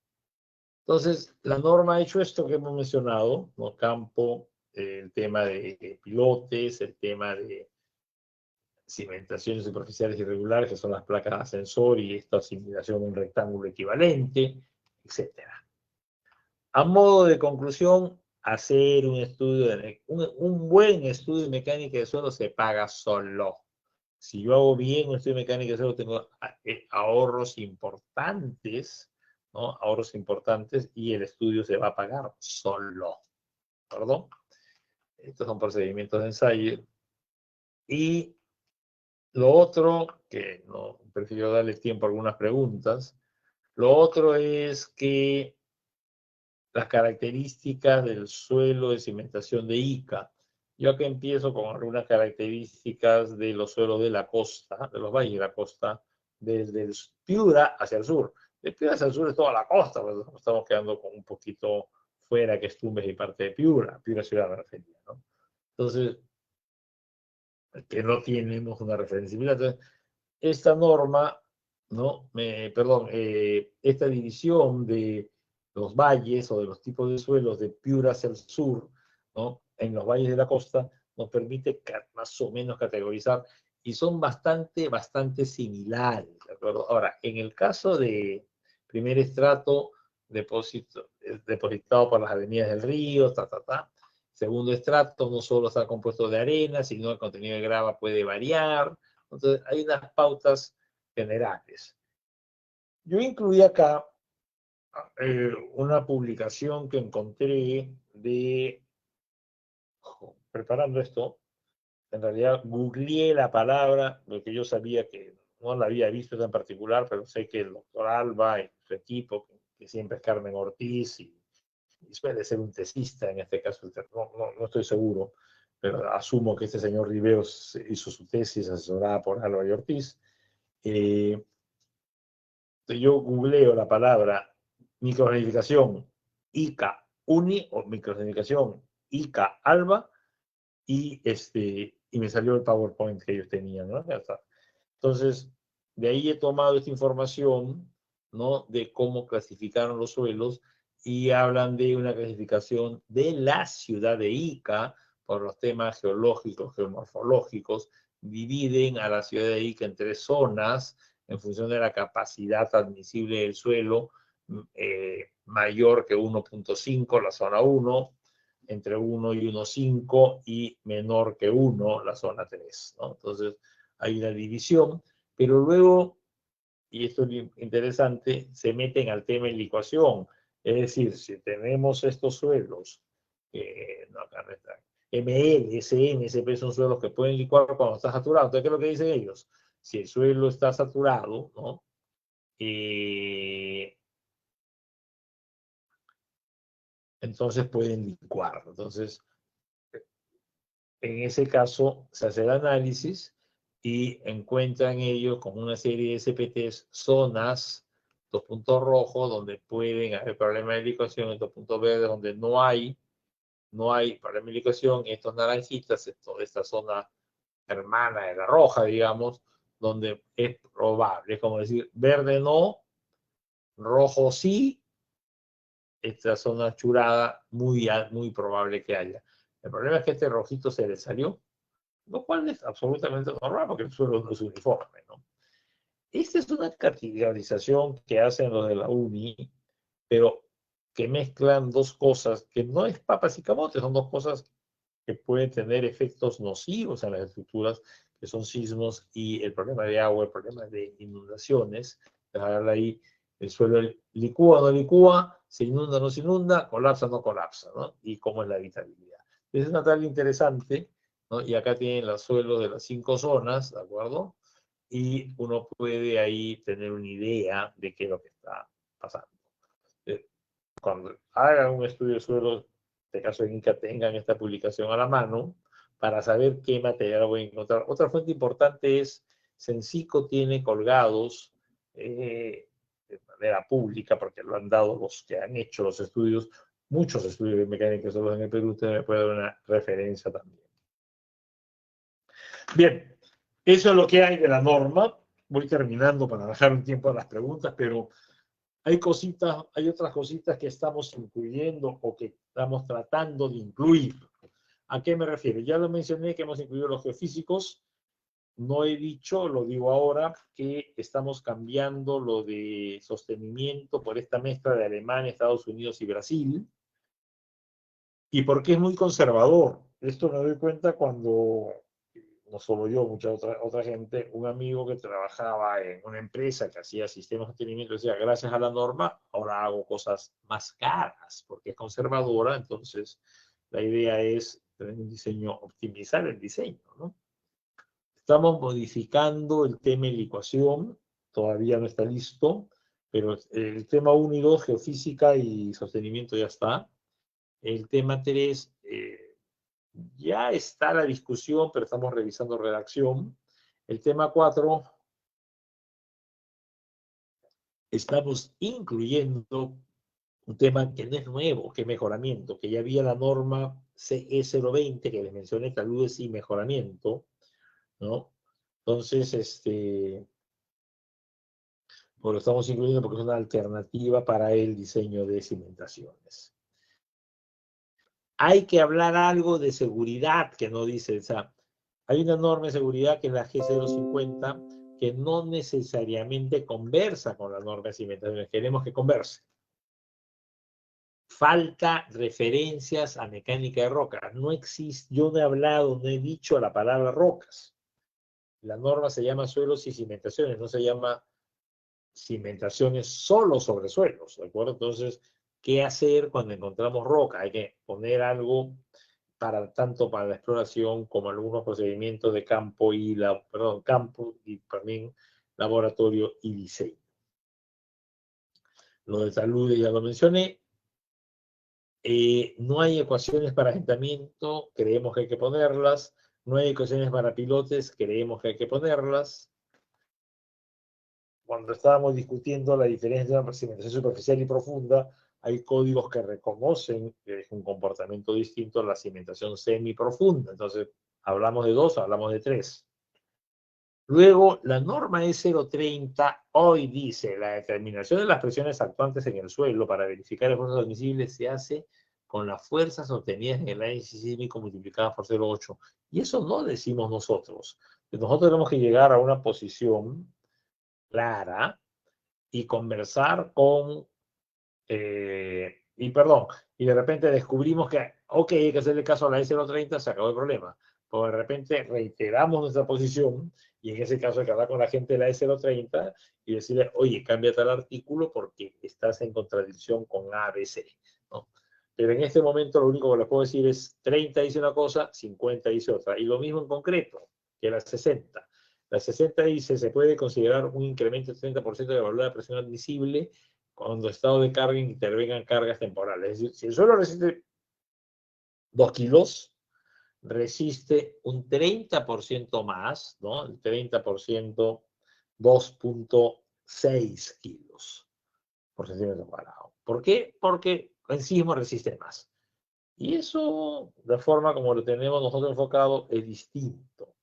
Entonces, la norma ha hecho esto que hemos mencionado, ¿no? Campo, el tema de pilotes, el tema de cimentaciones superficiales irregulares, que son las placas de ascensor y esta simulación de un rectángulo equivalente, etcétera. A modo de conclusión, hacer un estudio, un buen estudio de mecánica de suelo se paga solo. Si yo hago bien un estudio de mecánica de suelo, tengo ahorros importantes, ¿no? Ahorros importantes y el estudio se va a pagar solo. ¿Perdón? Estos son procedimientos de ensayo. Y lo otro, que no prefiero darle tiempo a algunas preguntas, lo otro es que las características del suelo de cimentación de Ica. Yo acá empiezo con algunas características de los suelos de la costa, de los valles de la costa, desde el Piura hacia el sur. De Piura hacia el sur es toda la costa, pues estamos quedando con un poquito fuera que es Tumbes y parte de Piura, Piura ciudad me refería, ¿no? Entonces, que no tenemos una referencia. Entonces, esta norma, ¿no? Perdón, esta división de los valles o de los tipos de suelos de Piura hacia el sur, ¿no? En los valles de la costa, nos permite más o menos categorizar y son bastante similares, ¿de acuerdo? Ahora, en el caso de primer estrato, depositado por las avenidas del río, Segundo estrato no solo está compuesto de arena, sino el contenido de grava puede variar. Entonces, hay unas pautas generales. Yo incluí acá una publicación que encontré preparando esto, en realidad googleé la palabra, lo que yo sabía que no la había visto en particular, pero sé que el doctor Alba y su equipo, que siempre es Carmen Ortiz, y suele ser un tesista en este caso, no estoy seguro, pero asumo que este señor Riveros hizo su tesis asesorada por Alba y Ortiz. Yo googleo la palabra microsignificación ICA UNI o microsignificación ICA ALBA y me salió el PowerPoint que ellos tenían, ¿no? Entonces, de ahí he tomado esta información ¿no? De cómo clasificaron los suelos y hablan de una clasificación de la ciudad de Ica por los temas geológicos, geomorfológicos, dividen a la ciudad de Ica en 3 zonas en función de la capacidad admisible del suelo, mayor que 1.5, la zona 1, entre 1 y 1.5 y menor que 1, la zona 3, ¿no? Entonces hay una división, pero luego, y esto es interesante, se meten al tema en licuación. Es decir, si tenemos estos suelos, no, acá no está, ML, SN, SP son suelos que pueden licuar cuando está saturado. Entonces, ¿qué es lo que dicen ellos? Si el suelo está saturado, ¿no? Entonces pueden licuar. Entonces, en ese caso, se hace el análisis y encuentran ellos con una serie de SPTs zonas, 2 puntos rojos, donde pueden haber problemas de licuación, 2 puntos verdes, donde no hay problema de licuación, y estos naranjitas, esta zona hermana de la roja, digamos, donde es probable, es como decir, verde no, rojo sí, esta zona churada, muy probable que haya. El problema es que este rojito se le salió, lo cual es absolutamente normal porque el suelo no es uniforme, ¿no? Esta es una categorización que hacen los de la UNI, pero que mezclan 2 cosas, que no es papas y camotes, son 2 cosas que pueden tener efectos nocivos en las estructuras, que son sismos y el problema de agua, el problema de inundaciones. Ahí el suelo licúa o no licúa, se inunda o no se inunda, colapsa o no colapsa, ¿no? Y cómo es la habitabilidad. Es una tabla interesante, ¿no? Y acá tienen los suelos de las 5 zonas, ¿de acuerdo? Y uno puede ahí tener una idea de qué es lo que está pasando. Cuando hagan un estudio de suelo, de caso de Inca, tengan esta publicación a la mano para saber qué material voy a encontrar. Otra fuente importante es, Sensico tiene colgados de manera pública, porque lo han dado los que han hecho los estudios, muchos estudios de mecánica solos en el Perú, usted me puede dar una referencia también. Bien, eso es lo que hay de la norma. Voy terminando para dejar un tiempo a las preguntas, pero hay otras cositas que estamos incluyendo o que estamos tratando de incluir. ¿A qué me refiero? Ya lo mencioné que hemos incluido los geofísicos. No he dicho, lo digo ahora, que estamos cambiando lo de sostenimiento por esta mezcla de Alemania, Estados Unidos y Brasil. ¿Y por qué es muy conservador? Esto me doy cuenta cuando, no solo yo, mucha otra gente, un amigo que trabajaba en una empresa que hacía sistemas de mantenimiento, decía, gracias a la norma, ahora hago cosas más caras, porque es conservadora, entonces la idea es tener un diseño, optimizar el diseño, ¿no? Estamos modificando el tema de licuación, todavía no está listo, pero el tema 1 y 2, geofísica y sostenimiento, ya está. El tema 3, ya está la discusión, pero estamos revisando redacción. El tema 4, estamos incluyendo un tema que no es nuevo, que es mejoramiento, que ya había la norma CE020 que les mencioné, taludes y mejoramiento, ¿no? Entonces, pues lo estamos incluyendo porque es una alternativa para el diseño de cimentaciones. Hay que hablar algo de seguridad que no dice, o sea, hay una norma de seguridad que es la G050 que no necesariamente conversa con la norma de cimentaciones, queremos que converse. Falta referencias a mecánica de rocas, no existe, yo no he hablado, no he dicho la palabra rocas. La norma se llama suelos y cimentaciones, no se llama cimentaciones solo sobre suelos, ¿de acuerdo? Entonces, ¿qué hacer cuando encontramos roca? Hay que poner algo tanto para la exploración como algunos procedimientos de campo campo y también laboratorio y diseño. Lo de salud ya lo mencioné. No hay ecuaciones para asentamiento, creemos que hay que ponerlas. No hay ecuaciones para pilotes, creemos que hay que ponerlas. Cuando estábamos discutiendo la diferencia entre cimentación superficial y profunda, hay códigos que reconocen que es un comportamiento distinto a la cimentación semiprofunda. Entonces, hablamos de 2, hablamos de 3. Luego, la norma E030 hoy dice, la determinación de las presiones actuantes en el suelo para verificar esfuerzos admisibles se hace con las fuerzas obtenidas en el análisis sísmico multiplicadas por 0,8. Y eso no decimos nosotros. Nosotros tenemos que llegar a una posición clara y conversar con, y de repente descubrimos que, ok, hay que hacerle caso a la E030, se acabó el problema. Pero de repente reiteramos nuestra posición y en ese caso hay que hablar con la gente de la E030 y decirle, oye, cambia tal artículo porque estás en contradicción con ABC, ¿no? Pero en este momento lo único que les puedo decir es 30 dice una cosa, 50 dice otra. Y lo mismo en concreto que la 60. La 60 dice, se puede considerar un incremento del 30% de la valor de presión admisible cuando estado de carga intervengan cargas temporales. Es decir, si el suelo resiste 2 kilos, resiste un 30% más, ¿no? El 30%, 2,6 kilos por centímetro cuadrado. ¿Por qué? Porque el sismo resiste más. Y eso, la forma como lo tenemos nosotros enfocado, es distinto.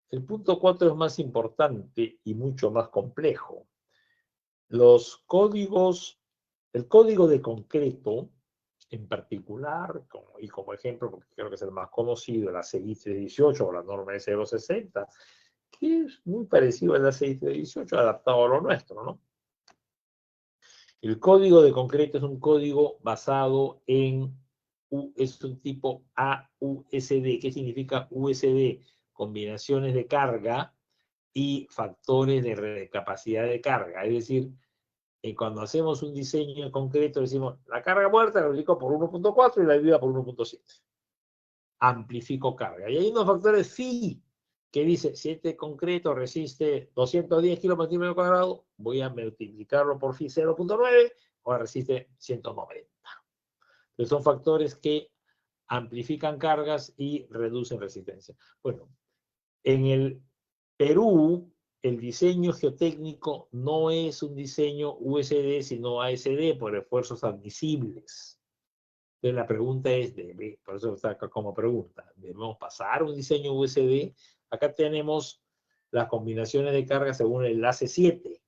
El punto 4 es más importante y mucho más complejo. Los códigos, el código de concreto, en particular, y como ejemplo, porque creo que es el más conocido, la CI 318 o la norma S060, que es muy parecido a la CI 318, adaptado a lo nuestro, ¿no? El código de concreto es un código basado en, es un tipo AUSD. ¿Qué significa USD? Combinaciones de carga y factores de capacidad de carga. Es decir, cuando hacemos un diseño en concreto, decimos, la carga muerta la multiplico por 1,4 y la viva por 1,7. Amplifico carga. Y hay unos factores phi que dice, si este concreto resiste 210 kilos por centímetro cuadrado, voy a multiplicarlo por phi 0,9, ahora resiste 190. Entonces son factores que amplifican cargas y reducen resistencia. Bueno, en el Perú, el diseño geotécnico no es un diseño USD, sino ASD, por esfuerzos admisibles. Entonces la pregunta es, por eso está acá como pregunta, ¿debemos pasar un diseño USD? Acá tenemos las combinaciones de carga según el enlace 7.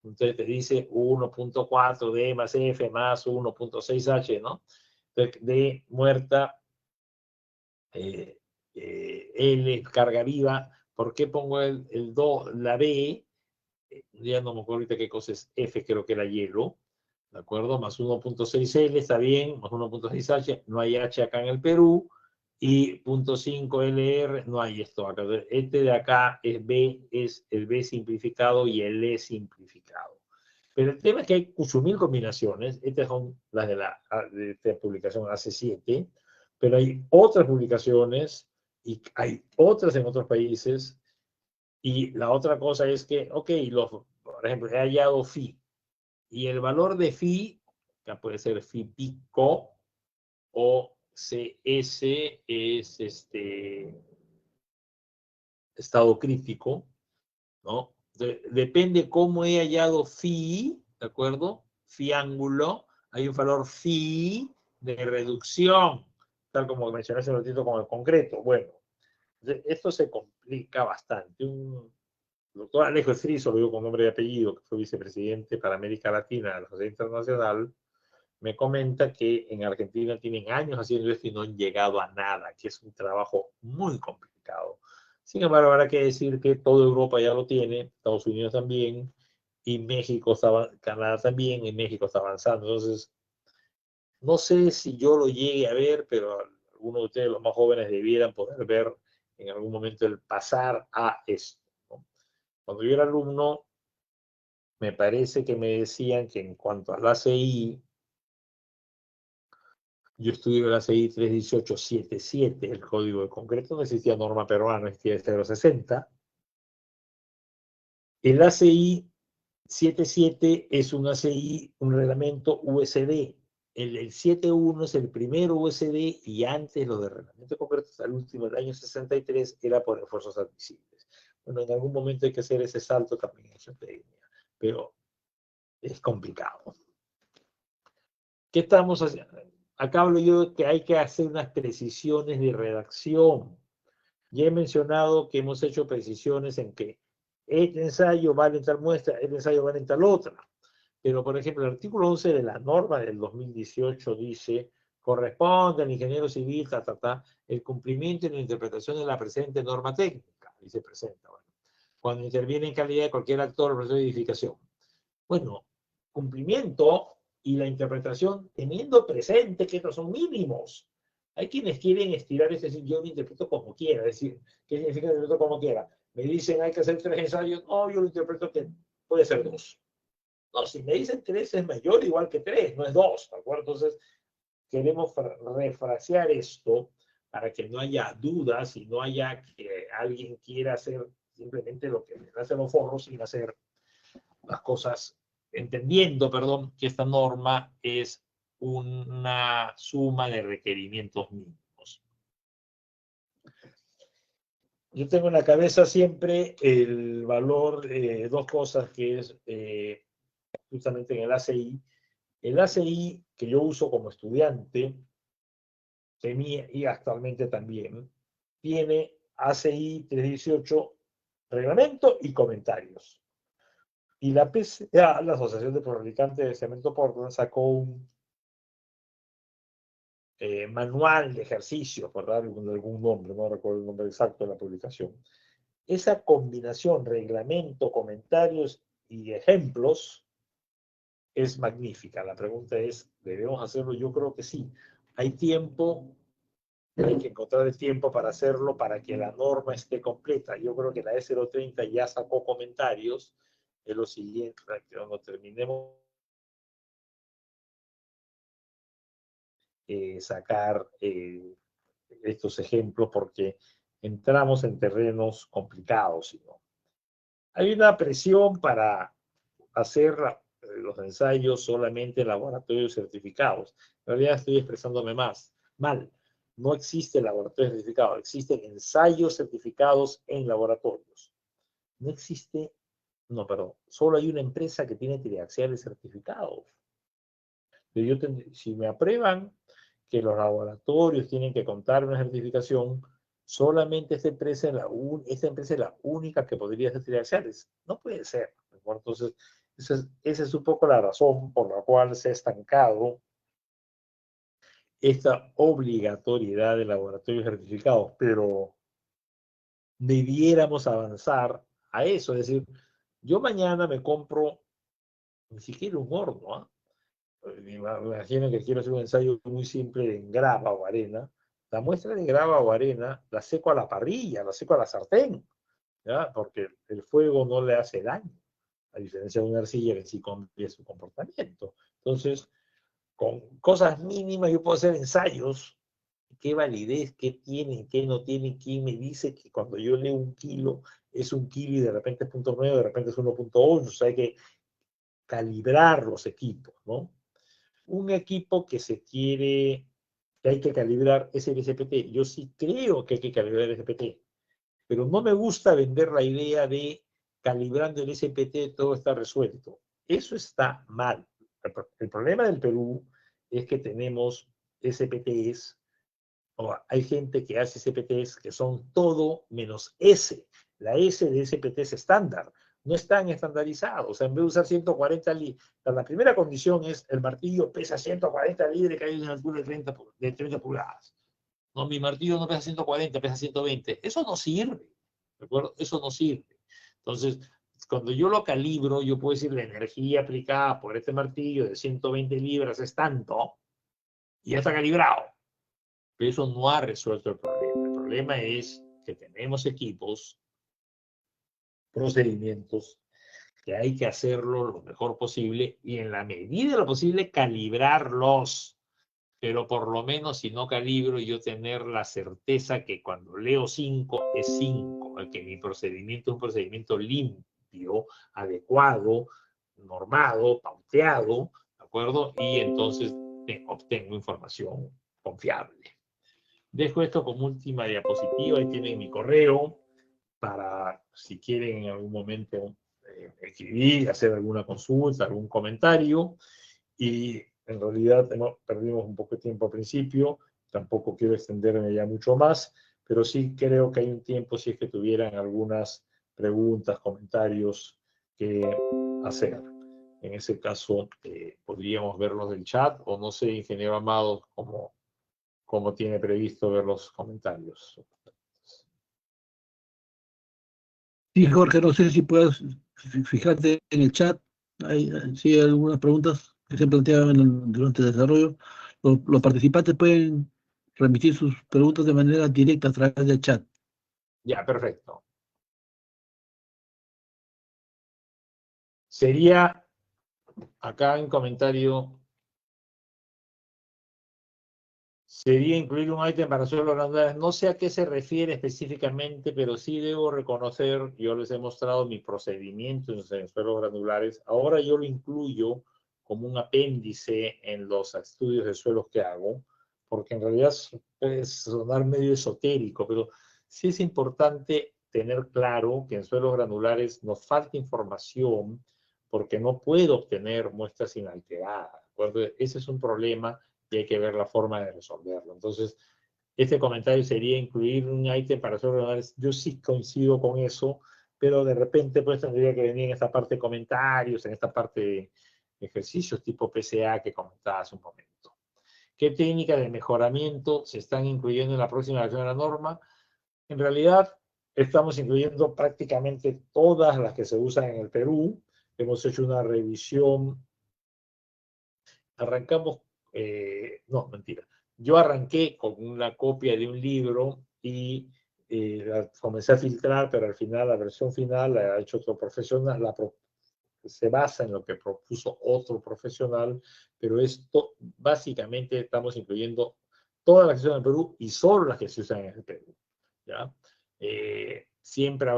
Entonces te dice 1,4 D más F más 1,6 H, ¿no? Entonces, D muerta, L carga viva. ¿Por qué pongo la B? Ya no me acuerdo ahorita qué cosa es F, creo que era hielo. ¿De acuerdo? Más 1,6L, está bien, más 1,6H, no hay H acá en el Perú, y 0,5LR, no hay esto acá. Este de acá es B, es el B simplificado y el E simplificado. Pero el tema es que hay 8.000 combinaciones, estas son las de esta publicación hace 7, pero hay otras publicaciones y hay otras en otros países, y la otra cosa es que, ok, por ejemplo, he hallado phi, y el valor de phi, que puede ser phi pico o CS, es estado crítico, ¿no? Depende cómo he hallado phi, ¿de acuerdo? Phi ángulo, hay un valor phi de reducción, tal como mencioné hace un ratito con el concreto. Bueno, esto se complica bastante. Un doctor Alejo Estrizo, lo digo con nombre y apellido, que fue vicepresidente para América Latina de la Sociedad Internacional, me comenta que en Argentina tienen años haciendo esto y no han llegado a nada, que es un trabajo muy complicado. Sin embargo, habrá que decir que toda Europa ya lo tiene, Estados Unidos también, y México está, Canadá también, y México está avanzando. Entonces, no sé si yo lo llegue a ver, pero algunos de ustedes, los más jóvenes, debieran poder ver en algún momento el pasar a esto, ¿no? Cuando yo era alumno, me parece que me decían que en cuanto a la ACI, yo estudié la ACI 31877, el código de concreto, no existía norma peruana, existía el 060. El ACI 77 es un ACI, un reglamento USD. El 71 es el primer USD y antes lo de reglamento concreto, hasta el último del año 63, era por esfuerzos admisibles. Bueno, en algún momento hay que hacer ese salto también en geotecnia, pero es complicado. ¿Qué estamos haciendo? Acá hablo yo de que hay que hacer unas precisiones de redacción. Ya he mencionado que hemos hecho precisiones en que este ensayo vale en tal muestra, este ensayo vale en tal otra. Pero, por ejemplo, el artículo 11 de la norma del 2018 dice, corresponde al ingeniero civil, el cumplimiento y la interpretación de la presente norma técnica. Y se presenta, bueno, cuando interviene en calidad de cualquier actor o proceso de edificación. Bueno, cumplimiento y la interpretación teniendo presente que estos son mínimos. Hay quienes quieren estirar ese decir, yo lo interpreto como quiera, es decir, ¿qué significa interpreto como quiera? Me dicen hay que hacer 3 ensayos, no, yo lo interpreto que puede ser 2. No, si me dicen 3 es mayor igual que 3, no es 2, ¿de acuerdo? Entonces, queremos refrasear esto para que no haya dudas y no haya que alguien quiera hacer simplemente lo que le hace los forros sin hacer las cosas, entendiendo, perdón, que esta norma es una suma de requerimientos mínimos. Yo tengo en la cabeza siempre el valor de dos cosas que es justamente en el ACI. El ACI que yo uso como estudiante, y actualmente también, tiene ACI 318, reglamento y comentarios. Y la PCA, la Asociación de Fabricantes de Cemento Portland, sacó un manual de ejercicio, por darle algún nombre, no recuerdo el nombre exacto de la publicación. Esa combinación, reglamento, comentarios y ejemplos, es magnífica. La pregunta es, ¿debemos hacerlo? Yo creo que sí. Hay tiempo, hay que encontrar el tiempo para hacerlo, para que la norma esté completa. Yo creo que la E030 ya sacó comentarios. Es lo siguiente, cuando terminemos sacar estos ejemplos, porque entramos en terrenos complicados. ¿No? Hay una presión para hacer los ensayos solamente en laboratorios certificados. En realidad estoy expresándome mal. No existe laboratorio certificado, existen ensayos certificados en laboratorios. No existe, no, perdón, solo hay una empresa que tiene triaxiales certificados. Si me aprueban que los laboratorios tienen que contar una certificación, solamente esta empresa es la única que podría hacer triaxiales. No puede ser. Entonces, esa es un poco la razón por la cual se ha estancado esta obligatoriedad de laboratorios certificados, pero debiéramos avanzar a eso. Es decir, yo mañana me compro ni siquiera un horno, me imagino que quiero hacer un ensayo muy simple en grava o arena. La muestra de grava o arena la seco a la parrilla, la seco a la sartén, ¿ya? Porque el fuego no le hace daño, a diferencia de una arcilla que sí cambia su comportamiento. Entonces, con cosas mínimas yo puedo hacer ensayos. ¿Qué validez, qué tienen, qué no tienen? ¿Quién me dice que cuando yo leo 1 kilo es 1 kilo y de repente es 0.9, de repente es 1.8? O sea, hay que calibrar los equipos, ¿no? Un equipo que hay que calibrar es el SPT. Yo sí creo que hay que calibrar el SPT, pero no me gusta vender la idea de calibrando el SPT todo está resuelto. Eso está mal. El problema del Perú es que tenemos SPTs, o hay gente que hace SPTs que son todo menos S. La S de SPT es estándar. No están estandarizados. O sea, en vez de usar 140 libras, la primera condición es el martillo pesa 140 libras que hay en una altura de 30 pulgadas. No, mi martillo no pesa 140, pesa 120. Eso no sirve. ¿De acuerdo? Eso no sirve. Entonces, cuando yo lo calibro, yo puedo decir la energía aplicada por este martillo de 120 libras es tanto, y ya está calibrado. Pero eso no ha resuelto el problema. El problema es que tenemos equipos, procedimientos, que hay que hacerlo lo mejor posible y en la medida de lo posible calibrarlos. Pero por lo menos si no calibro, yo tener la certeza que cuando leo 5 es 5, que mi procedimiento es un procedimiento limpio, adecuado, normado, pauteado, ¿de acuerdo? Y entonces obtengo información confiable. Dejo esto como última diapositiva, ahí tienen mi correo para si quieren en algún momento escribir, hacer alguna consulta, algún comentario. Y en realidad perdimos un poco de tiempo al principio, tampoco quiero extenderme ya mucho más, pero sí creo que hay un tiempo si es que tuvieran algunas preguntas, comentarios que hacer. En ese caso, podríamos verlos del chat, o no sé, ingeniero Amado, cómo tiene previsto ver los comentarios. Sí, Jorge, no sé si puedes fijarte en el chat. Sí, hay algunas preguntas que se han planteado durante el desarrollo. Los participantes pueden remitir sus preguntas de manera directa a través del chat. Ya, perfecto. Sería acá en comentario, sería incluir un ítem para suelos granulares. No sé a qué se refiere específicamente, pero sí debo reconocer, yo les he mostrado mi procedimiento en suelos granulares. Ahora yo lo incluyo como un apéndice en los estudios de suelos que hago, porque en realidad puede sonar medio esotérico, pero sí es importante tener claro que en suelos granulares nos falta información porque no puedo obtener muestras inalteradas. Ese es un problema y hay que ver la forma de resolverlo. Entonces, este comentario sería incluir un ítem para suelos granulares. Yo sí coincido con eso, pero de repente pues tendría que venir en esta parte de comentarios, en esta parte de ejercicios tipo PCA que comentaba hace un momento. ¿Qué técnicas de mejoramiento se están incluyendo en la próxima versión de la norma? En realidad, estamos incluyendo prácticamente todas las que se usan en el Perú. Hemos hecho una revisión. Arrancamos, no, mentira. Yo arranqué con una copia de un libro y la comencé a filtrar, pero al final la versión final la ha hecho otro profesional, se basa en lo que propuso otro profesional, pero esto básicamente estamos incluyendo todas las que se usan en el Perú y solo las que se usan en el Perú. ¿Ya? Siempre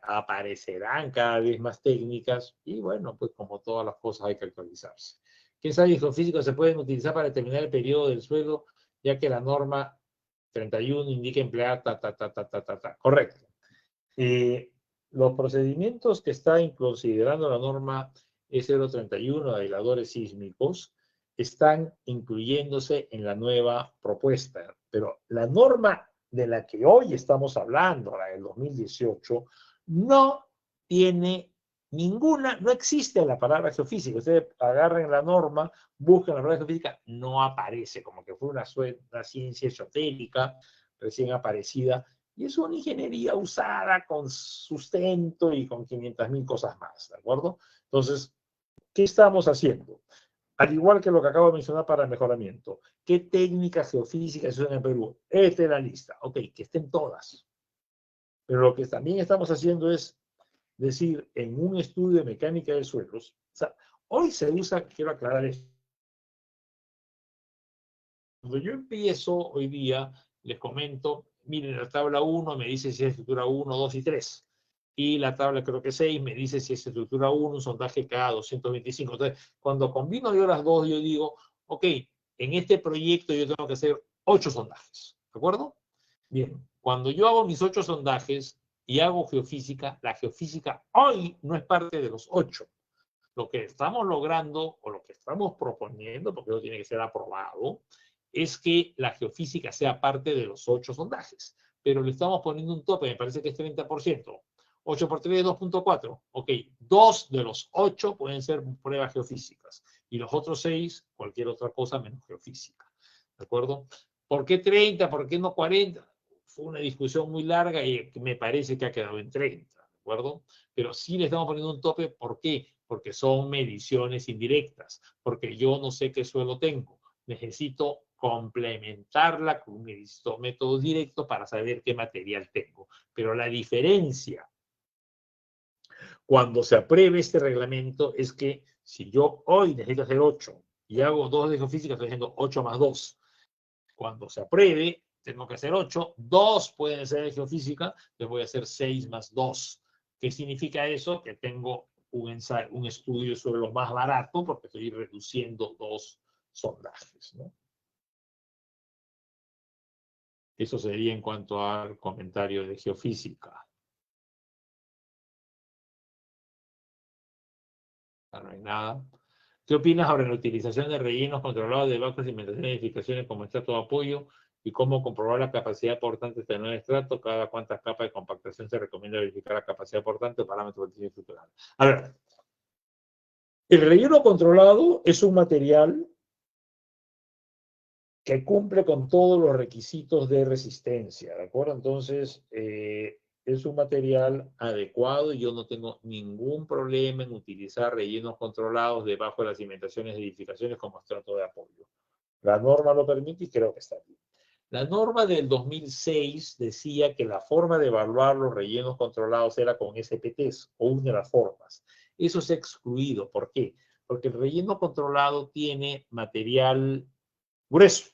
aparecerán cada vez más técnicas y bueno, pues como todas las cosas hay que actualizarse. ¿Qué ensayos geofísicos se pueden utilizar para determinar el periodo del suelo, ya que la norma 31 indica emplear Correcto. Los procedimientos que está considerando la norma E031 de aisladores sísmicos están incluyéndose en la nueva propuesta, pero la norma de la que hoy estamos hablando, la del 2018, no tiene ninguna, no existe la palabra geofísica. Ustedes agarren la norma, buscan la palabra geofísica, no aparece, como que fue una ciencia esotérica recién aparecida, y es una ingeniería usada con sustento y con 500.000 cosas más, ¿de acuerdo? Entonces, ¿qué estamos haciendo? Al igual que lo que acabo de mencionar para el mejoramiento, ¿qué técnicas geofísicas se usan en Perú? Esta es la lista. Ok, que estén todas. Pero lo que también estamos haciendo es decir, en un estudio de mecánica de suelos, o sea, hoy se usa, quiero aclarar esto, cuando yo empiezo hoy día, les comento, miren, la tabla 1 me dice si es estructura 1, 2 y 3. Y la tabla creo que 6 me dice si es estructura 1, un sondaje cada 225. Entonces, cuando combino yo las dos, yo digo, ok, en este proyecto yo tengo que hacer 8 sondajes. ¿De acuerdo? Bien, cuando yo hago mis 8 sondajes y hago geofísica, la geofísica hoy no es parte de los 8. Lo que estamos logrando o lo que estamos proponiendo, porque eso tiene que ser aprobado, es que la geofísica sea parte de los 8 sondajes. Pero le estamos poniendo un tope, me parece que es 30%. 8 por 3 es 2.4. Ok, 2 de los 8 pueden ser pruebas geofísicas y los otros 6, cualquier otra cosa menos geofísica. ¿De acuerdo? ¿Por qué 30? ¿Por qué no 40? Fue una discusión muy larga y me parece que ha quedado en 30. ¿De acuerdo? Pero sí le estamos poniendo un tope. ¿Por qué? Porque son mediciones indirectas, porque yo no sé qué suelo tengo. Necesito complementarla con un método directo para saber qué material tengo. Pero la diferencia cuando se apruebe este reglamento es que si yo hoy necesito hacer 8 y hago 2 de geofísica, estoy haciendo 8 más 2. Cuando se apruebe, tengo que hacer 8, 2 pueden ser de geofísica, les voy a hacer 6 más 2. ¿Qué significa eso? Que tengo un estudio sobre lo más barato porque estoy reduciendo 2 sondajes, ¿no? Eso sería en cuanto al comentario de geofísica. No hay nada. ¿Qué opinas sobre la utilización de rellenos controlados de bajas cimentaciones y edificaciones como estatua de apoyo y cómo comprobar la capacidad portante de tener estrato, cada cuántas capas de compactación se recomienda verificar la capacidad portante o parámetros de diseño estructural. A ver, el relleno controlado es un material que cumple con todos los requisitos de resistencia, ¿de acuerdo? Entonces, es un material adecuado y yo no tengo ningún problema en utilizar rellenos controlados debajo de las cimentaciones de edificaciones como estrato de apoyo. La norma lo permite y creo que está bien. La norma del 2006 decía que la forma de evaluar los rellenos controlados era con SPTs, o una de las formas. Eso se ha excluido. ¿Por qué? Porque el relleno controlado tiene material grueso.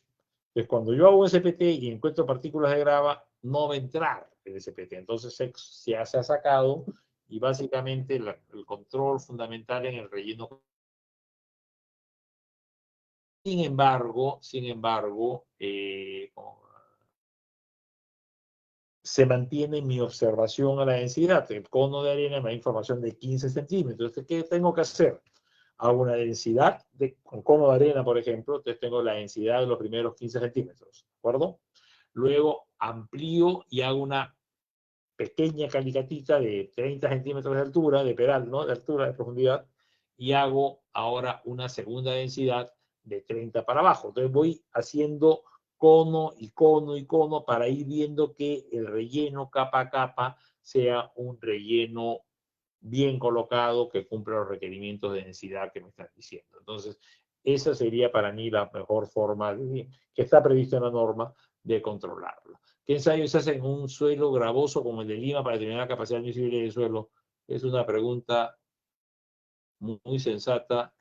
Entonces, cuando yo hago un SPT y encuentro partículas de grava, no va a entrar el SPT. Entonces, se ha sacado y básicamente el control fundamental en el relleno. Sin embargo, se mantiene mi observación a la densidad. El cono de arena me da información de 15 centímetros. Entonces, ¿qué tengo que hacer? Hago una densidad con cono de arena, por ejemplo, entonces tengo la densidad de los primeros 15 centímetros, ¿de acuerdo? Luego amplío y hago una pequeña calicatita de 30 centímetros de altura, de pedal, ¿no? De altura, de profundidad, y hago ahora una segunda densidad de 30 para abajo. Entonces voy haciendo cono y cono y cono para ir viendo que el relleno capa a capa sea un relleno bien colocado que cumpla los requerimientos de densidad que me están diciendo. Entonces, esa sería para mí la mejor forma que está prevista en la norma de controlarlo. ¿Qué ensayos se hacen en un suelo gravoso como el de Lima para determinar la capacidad admisible del suelo? Es una pregunta muy sensata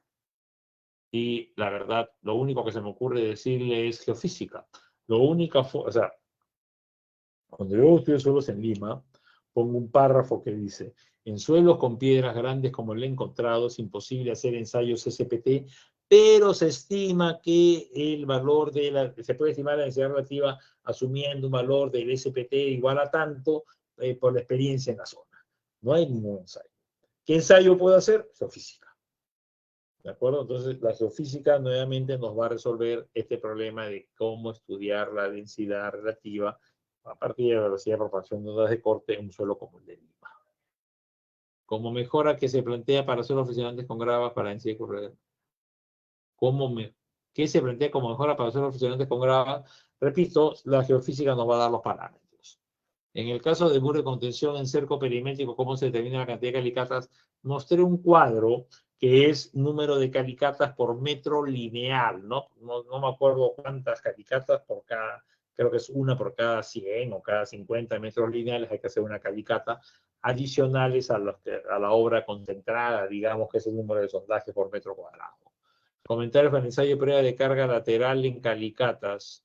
y la verdad, lo único que se me ocurre decirle es geofísica. Lo único, o sea, cuando yo estudio suelos en Lima, pongo un párrafo que dice, en suelos con piedras grandes como el encontrado es imposible hacer ensayos SPT, pero se estima que el valor se puede estimar la densidad relativa asumiendo un valor del SPT igual a tanto por la experiencia en la zona. No hay ningún ensayo. ¿Qué ensayo puedo hacer? Geofísica. ¿De acuerdo? Entonces, la geofísica nuevamente nos va a resolver este problema de cómo estudiar la densidad relativa a partir de la velocidad de propagación de ondas de corte en un suelo como el de Lima. Como mejora que se plantea para suelos funcionantes con gravas para densidad corredera. ¿Qué se plantea como mejora para suelos funcionantes con gravas? Repito, la geofísica nos va a dar los parámetros. En el caso de muro de contención en cerco perimétrico, ¿cómo se determina la cantidad de calicatas? Mostré un cuadro que es número de calicatas por metro lineal, ¿no? No me acuerdo cuántas calicatas por cada, creo que es una por cada 100 o cada 50 metros lineales, hay que hacer una calicata, adicionales a la obra concentrada, digamos que es el número de sondaje por metro cuadrado. Comentarios con ensayo prueba de carga lateral en calicatas.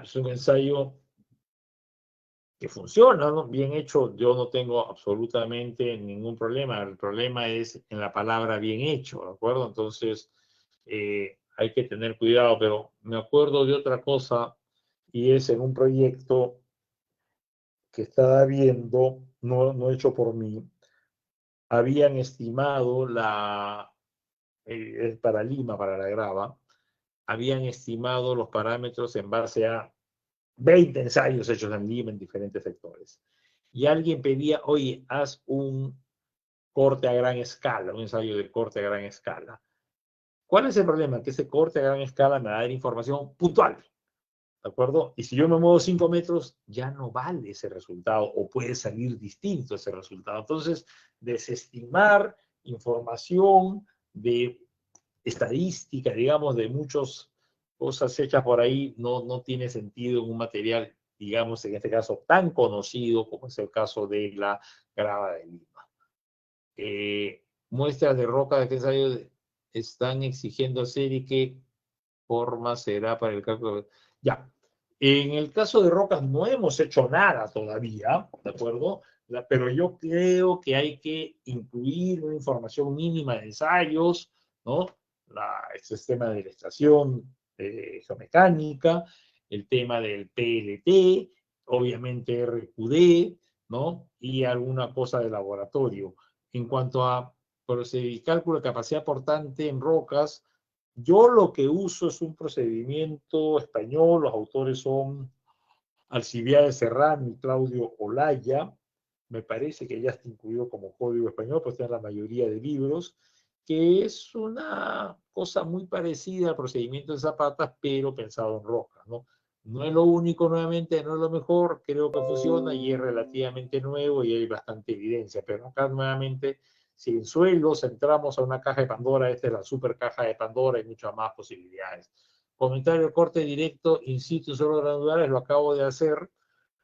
Es un ensayo que funciona, ¿no? Bien hecho, yo no tengo absolutamente ningún problema. El problema es en la palabra bien hecho, ¿de acuerdo? Entonces, hay que tener cuidado, pero me acuerdo de otra cosa y es en un proyecto que estaba viendo, no hecho por mí, habían estimado para Lima, para la grava, habían estimado los parámetros en base a 20 ensayos hechos en Lima en diferentes sectores. Y alguien pedía, oye, haz un corte a gran escala, un ensayo de corte a gran escala. ¿Cuál es el problema? Que ese corte a gran escala me va a dar información puntual, ¿de acuerdo? Y si yo me muevo 5 metros, ya no vale ese resultado o puede salir distinto ese resultado. Entonces, desestimar información de estadística, digamos, de muchas cosas hechas por ahí, no tiene sentido en un material, digamos, en este caso, tan conocido como es el caso de la grava de Lima. Muestras de roca de este ensayo están exigiendo hacer y qué forma será para el cálculo. Ya, en el caso de rocas no hemos hecho nada todavía, ¿de acuerdo? Pero yo creo que hay que incluir una información mínima de ensayos, ¿no? El sistema de estación geomecánica, el tema del PLT, obviamente RQD, ¿no? Y alguna cosa de laboratorio. En cuanto a cálculo de capacidad portante en rocas, Yo lo que uso es un procedimiento español, los autores son Alcibiades Serrano y Claudio Olaya, me parece que ya está incluido como código español, pues está en la mayoría de libros, que es una cosa muy parecida al procedimiento de Zapata, pero pensado en rocas, ¿no? No es lo único, nuevamente, no es lo mejor, creo que funciona y es relativamente nuevo y hay bastante evidencia, pero acá nuevamente, si en suelos entramos a una caja de Pandora, esta es la super caja de Pandora, hay muchas más posibilidades. Comentario de corte directo, in situ en suelos granulares, lo acabo de hacer,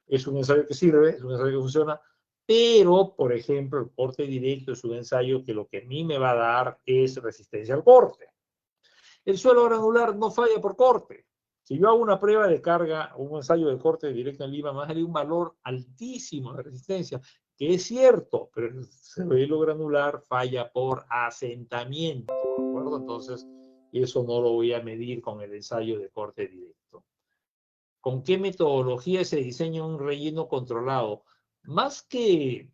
es un ensayo que sirve, es un ensayo que funciona, pero, por ejemplo, el corte directo es un ensayo que lo que a mí me va a dar es resistencia al corte. El suelo granular no falla por corte. Si yo hago una prueba de carga, un ensayo de corte directo en Lima, me va a salir un valor altísimo de resistencia, que es cierto, pero el suelo granular falla por asentamiento, ¿de acuerdo? Entonces, eso no lo voy a medir con el ensayo de corte directo. ¿Con qué metodología se diseña un relleno controlado? Más que,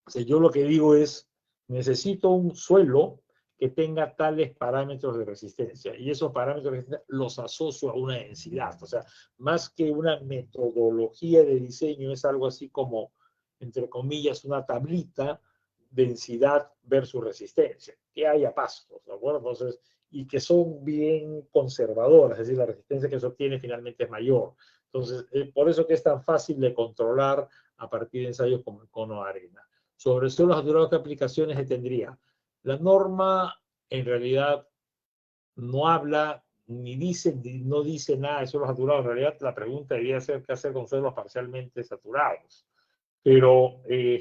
o sea, yo lo que digo es, necesito un suelo que tenga tales parámetros de resistencia y esos parámetros de resistencia los asocio a una densidad. O sea, más que una metodología de diseño, es algo así como, entre comillas, una tablita, densidad versus resistencia, que haya pastos, ¿de acuerdo? Entonces, y que son bien conservadoras, es decir, la resistencia que se obtiene finalmente es mayor. Entonces, por eso que es tan fácil de controlar a partir de ensayos como el cono de arena. Sobre suelos saturados, ¿qué aplicaciones se tendría? La norma en realidad no habla, ni dice, no dice nada de suelos saturados. En realidad la pregunta debería ser qué hacer con suelos parcialmente saturados. Pero en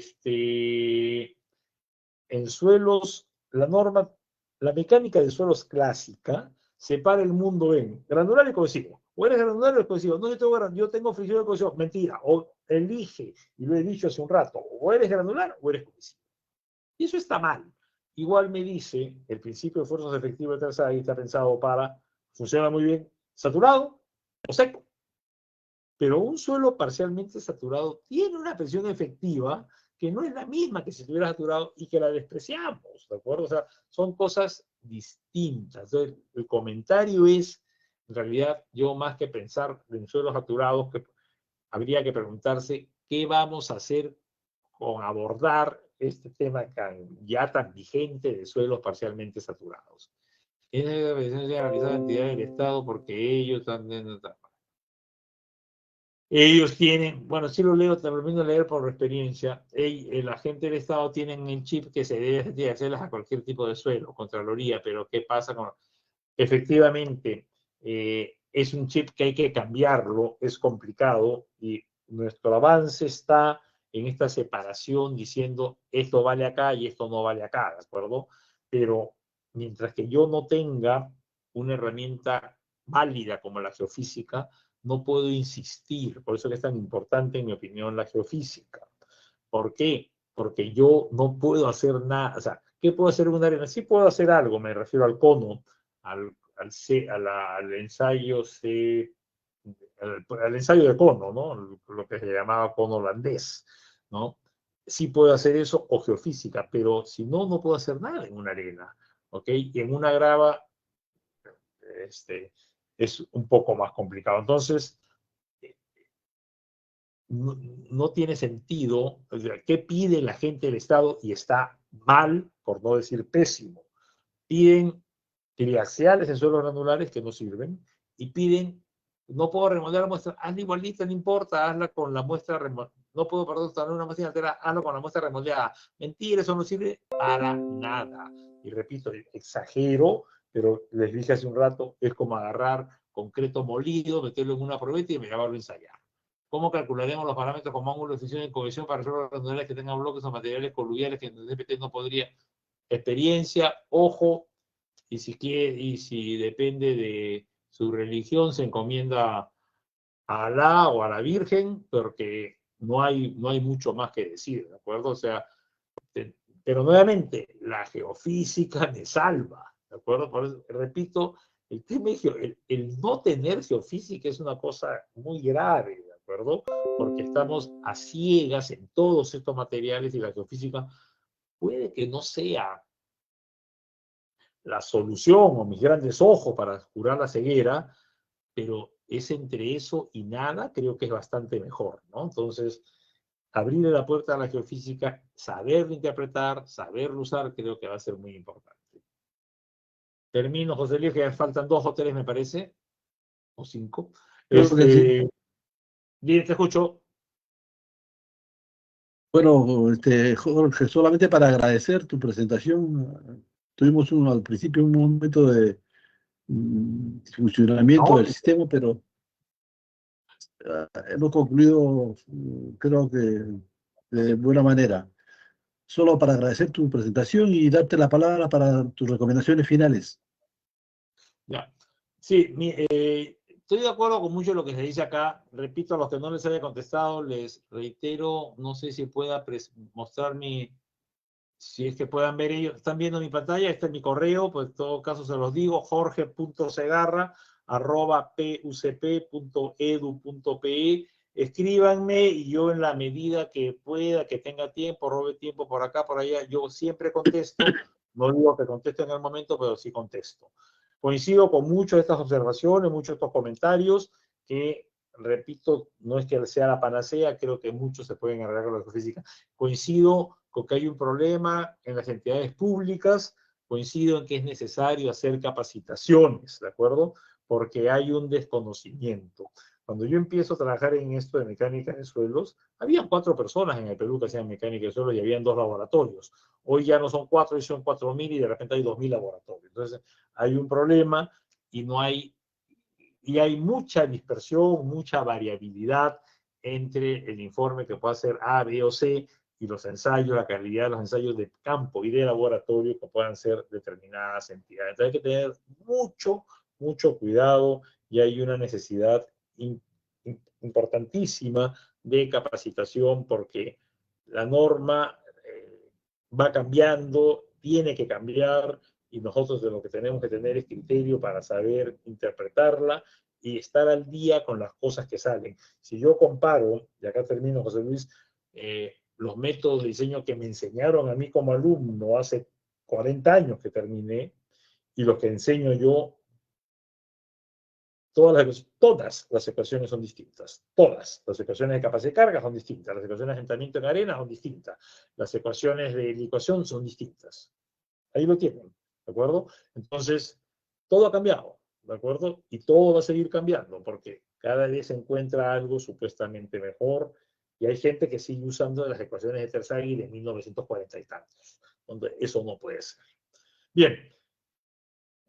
suelos, la norma, la mecánica de suelos clásica separa el mundo en granular y cohesivo. O eres granular o cohesivo. No, yo tengo fricción de cohesión. Mentira. O elige, y lo he dicho hace un rato, o eres granular o eres cohesivo. Y eso está mal. Igual me dice, el principio de fuerzas efectivas de tercera está pensado para, funciona muy bien, saturado o seco. Pero un suelo parcialmente saturado tiene una presión efectiva que no es la misma que si estuviera saturado y que la despreciamos, ¿de acuerdo? O sea, son cosas distintas. Entonces, el comentario es, en realidad, yo más que pensar en suelos saturados, que habría que preguntarse qué vamos a hacer con abordar este tema ya tan vigente de suelos parcialmente saturados. Es la presencia realizada entidades del Estado porque ellos también... Ellos tienen, bueno, sí lo leo, te lo recomiendo leer por experiencia. El agente del Estado tienen el chip que se debe hacerlas a cualquier tipo de suelo, Contraloría, pero ¿qué pasa con...? Efectivamente, es un chip que hay que cambiarlo, es complicado y nuestro avance está en esta separación diciendo esto vale acá y esto no vale acá, ¿de acuerdo? Pero mientras que yo no tenga una herramienta válida como la geofísica, no puedo insistir. Por eso que es tan importante, en mi opinión, la geofísica. ¿Por qué? Porque yo no puedo hacer nada. O sea, ¿qué puedo hacer en una arena? Sí puedo hacer algo, me refiero al cono, al ensayo al ensayo de cono, ¿no? Lo que se llamaba cono holandés, ¿no? Sí puedo hacer eso o geofísica, pero si no, no puedo hacer nada en una arena, ¿ok? Y en una grava es un poco más complicado. Entonces, no, no tiene sentido. O sea, ¿qué pide la gente del Estado? Y está mal, por no decir pésimo. Piden triaxiales en suelos granulares que no sirven y piden, no puedo remodelar la muestra, hazla igualita, no importa, hazla con la muestra remodelada. No puedo, perdón, tener una muestra entera, hazlo con la muestra remodelada. Mentira, eso no sirve para nada. Y repito, exagero, pero les dije hace un rato, es como agarrar concreto molido, meterlo en una probeta y llevarlo a ensayar. ¿Cómo calcularemos los parámetros como ángulo de fusión y cohesión para suelos granulares que tengan bloques o materiales coluviales que en el DPT no podría? Experiencia, ojo, y si quiere, y si depende de su religión, se encomienda a Alá o a la Virgen, porque no hay mucho más que decir, ¿de acuerdo? O sea, pero nuevamente, la geofísica me salva, ¿de acuerdo? Por eso, repito, el tema el no tener geofísica es una cosa muy grave, ¿de acuerdo? Porque estamos a ciegas en todos estos materiales y la geofísica puede que no sea la solución o mis grandes ojos para curar la ceguera, pero es entre eso y nada, creo que es bastante mejor, ¿no? Entonces, abrirle la puerta a la geofísica, saberlo interpretar, saberlo usar, creo que va a ser muy importante. Termino, José Luis, que ya faltan 2 o 3, me parece, o 5. Creo que sí. Bien, te escucho. Bueno, Jorge, solamente para agradecer tu presentación, tuvimos al principio un momento de funcionamiento No, del sistema, pero hemos concluido, creo que de buena manera. Solo para agradecer tu presentación y darte la palabra para tus recomendaciones finales. ya. Sí, estoy de acuerdo con mucho de lo que se dice acá. Repito, a los que no les haya contestado, les reitero, no sé si pueda mostrar si es que puedan ver ellos, están viendo mi pantalla, este es mi correo, pues en todo caso se los digo, jorge.segarra@pucp.edu.pe. Escríbanme y yo en la medida que pueda, que tenga tiempo, robe tiempo por acá, por allá, yo siempre contesto. No digo que contesto en el momento, pero sí contesto. Coincido con muchas de estas observaciones, muchos de estos comentarios, que, repito, no es que sea la panacea, creo que muchos se pueden arreglar con la geofísica. Coincido con que hay un problema en las entidades públicas, coincido en que es necesario hacer capacitaciones, ¿de acuerdo? Porque hay un desconocimiento. Cuando yo empiezo a trabajar en esto de mecánica de suelos, había 4 personas en el Perú que hacían mecánica de suelos y habían 2 laboratorios. Hoy ya no son 4, hoy son 4.000 y de repente hay 2.000 laboratorios. Entonces, hay un problema y hay mucha dispersión, mucha variabilidad entre el informe que puede hacer A, B o C y los ensayos, la calidad de los ensayos de campo y de laboratorio que puedan ser determinadas entidades. Entonces hay que tener mucho cuidado y hay una necesidad importantísima de capacitación porque la norma va cambiando, tiene que cambiar y nosotros de lo que tenemos que tener es criterio para saber interpretarla y estar al día con las cosas que salen. Si yo comparo, y acá termino, José Luis, los métodos de diseño que me enseñaron a mí como alumno hace 40 años que terminé y los que enseño yo, todas las ecuaciones son distintas. Todas. Las ecuaciones de capacidad de carga son distintas. Las ecuaciones de asentamiento en arena son distintas. Las ecuaciones de licuación son distintas. Ahí lo tienen, ¿de acuerdo? Entonces, todo ha cambiado, ¿de acuerdo? Y todo va a seguir cambiando porque cada vez se encuentra algo supuestamente mejor y hay gente que sigue usando las ecuaciones de Terzaghi de 1940 y tantos, donde eso no puede ser. Bien,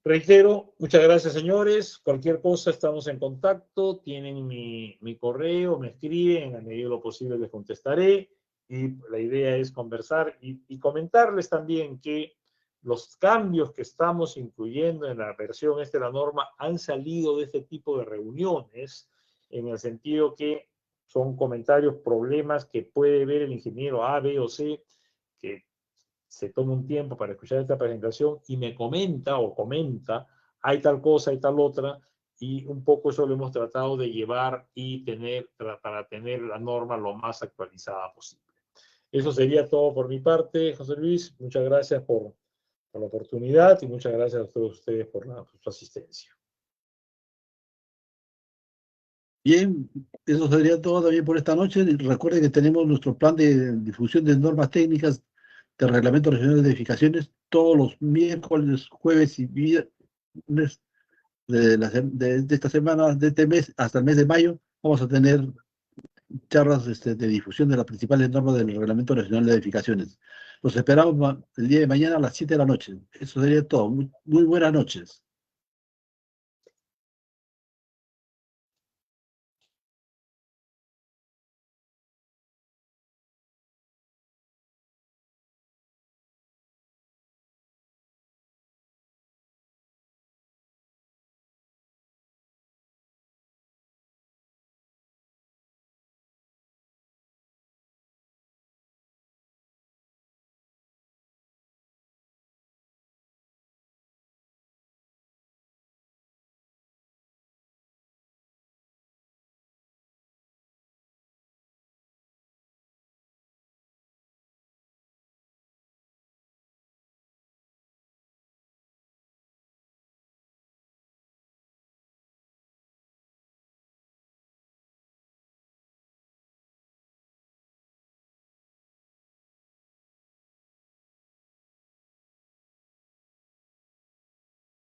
reitero, muchas gracias señores, cualquier cosa estamos en contacto, tienen mi correo, me escriben, en la medida de lo posible les contestaré y la idea es conversar y comentarles también que los cambios que estamos incluyendo en la versión de la norma han salido de este tipo de reuniones, en el sentido que son comentarios, problemas que puede ver el ingeniero A, B o C, que se toma un tiempo para escuchar esta presentación y me comenta o comenta, hay tal cosa, hay tal otra, y un poco eso lo hemos tratado de llevar y para tener la norma lo más actualizada posible. Eso sería todo por mi parte, José Luis. Muchas gracias por la oportunidad y muchas gracias a todos ustedes por su asistencia. Bien, eso sería todo también por esta noche. Recuerden que tenemos nuestro plan de difusión de normas técnicas de Reglamento Regional de Edificaciones todos los miércoles, jueves y viernes de esta semana, de este mes, hasta el mes de mayo. Vamos a tener charlas de difusión de las principales normas del Reglamento Nacional de Edificaciones. Los esperamos el día de mañana a las 7 de la noche. Eso sería todo. Muy buenas noches.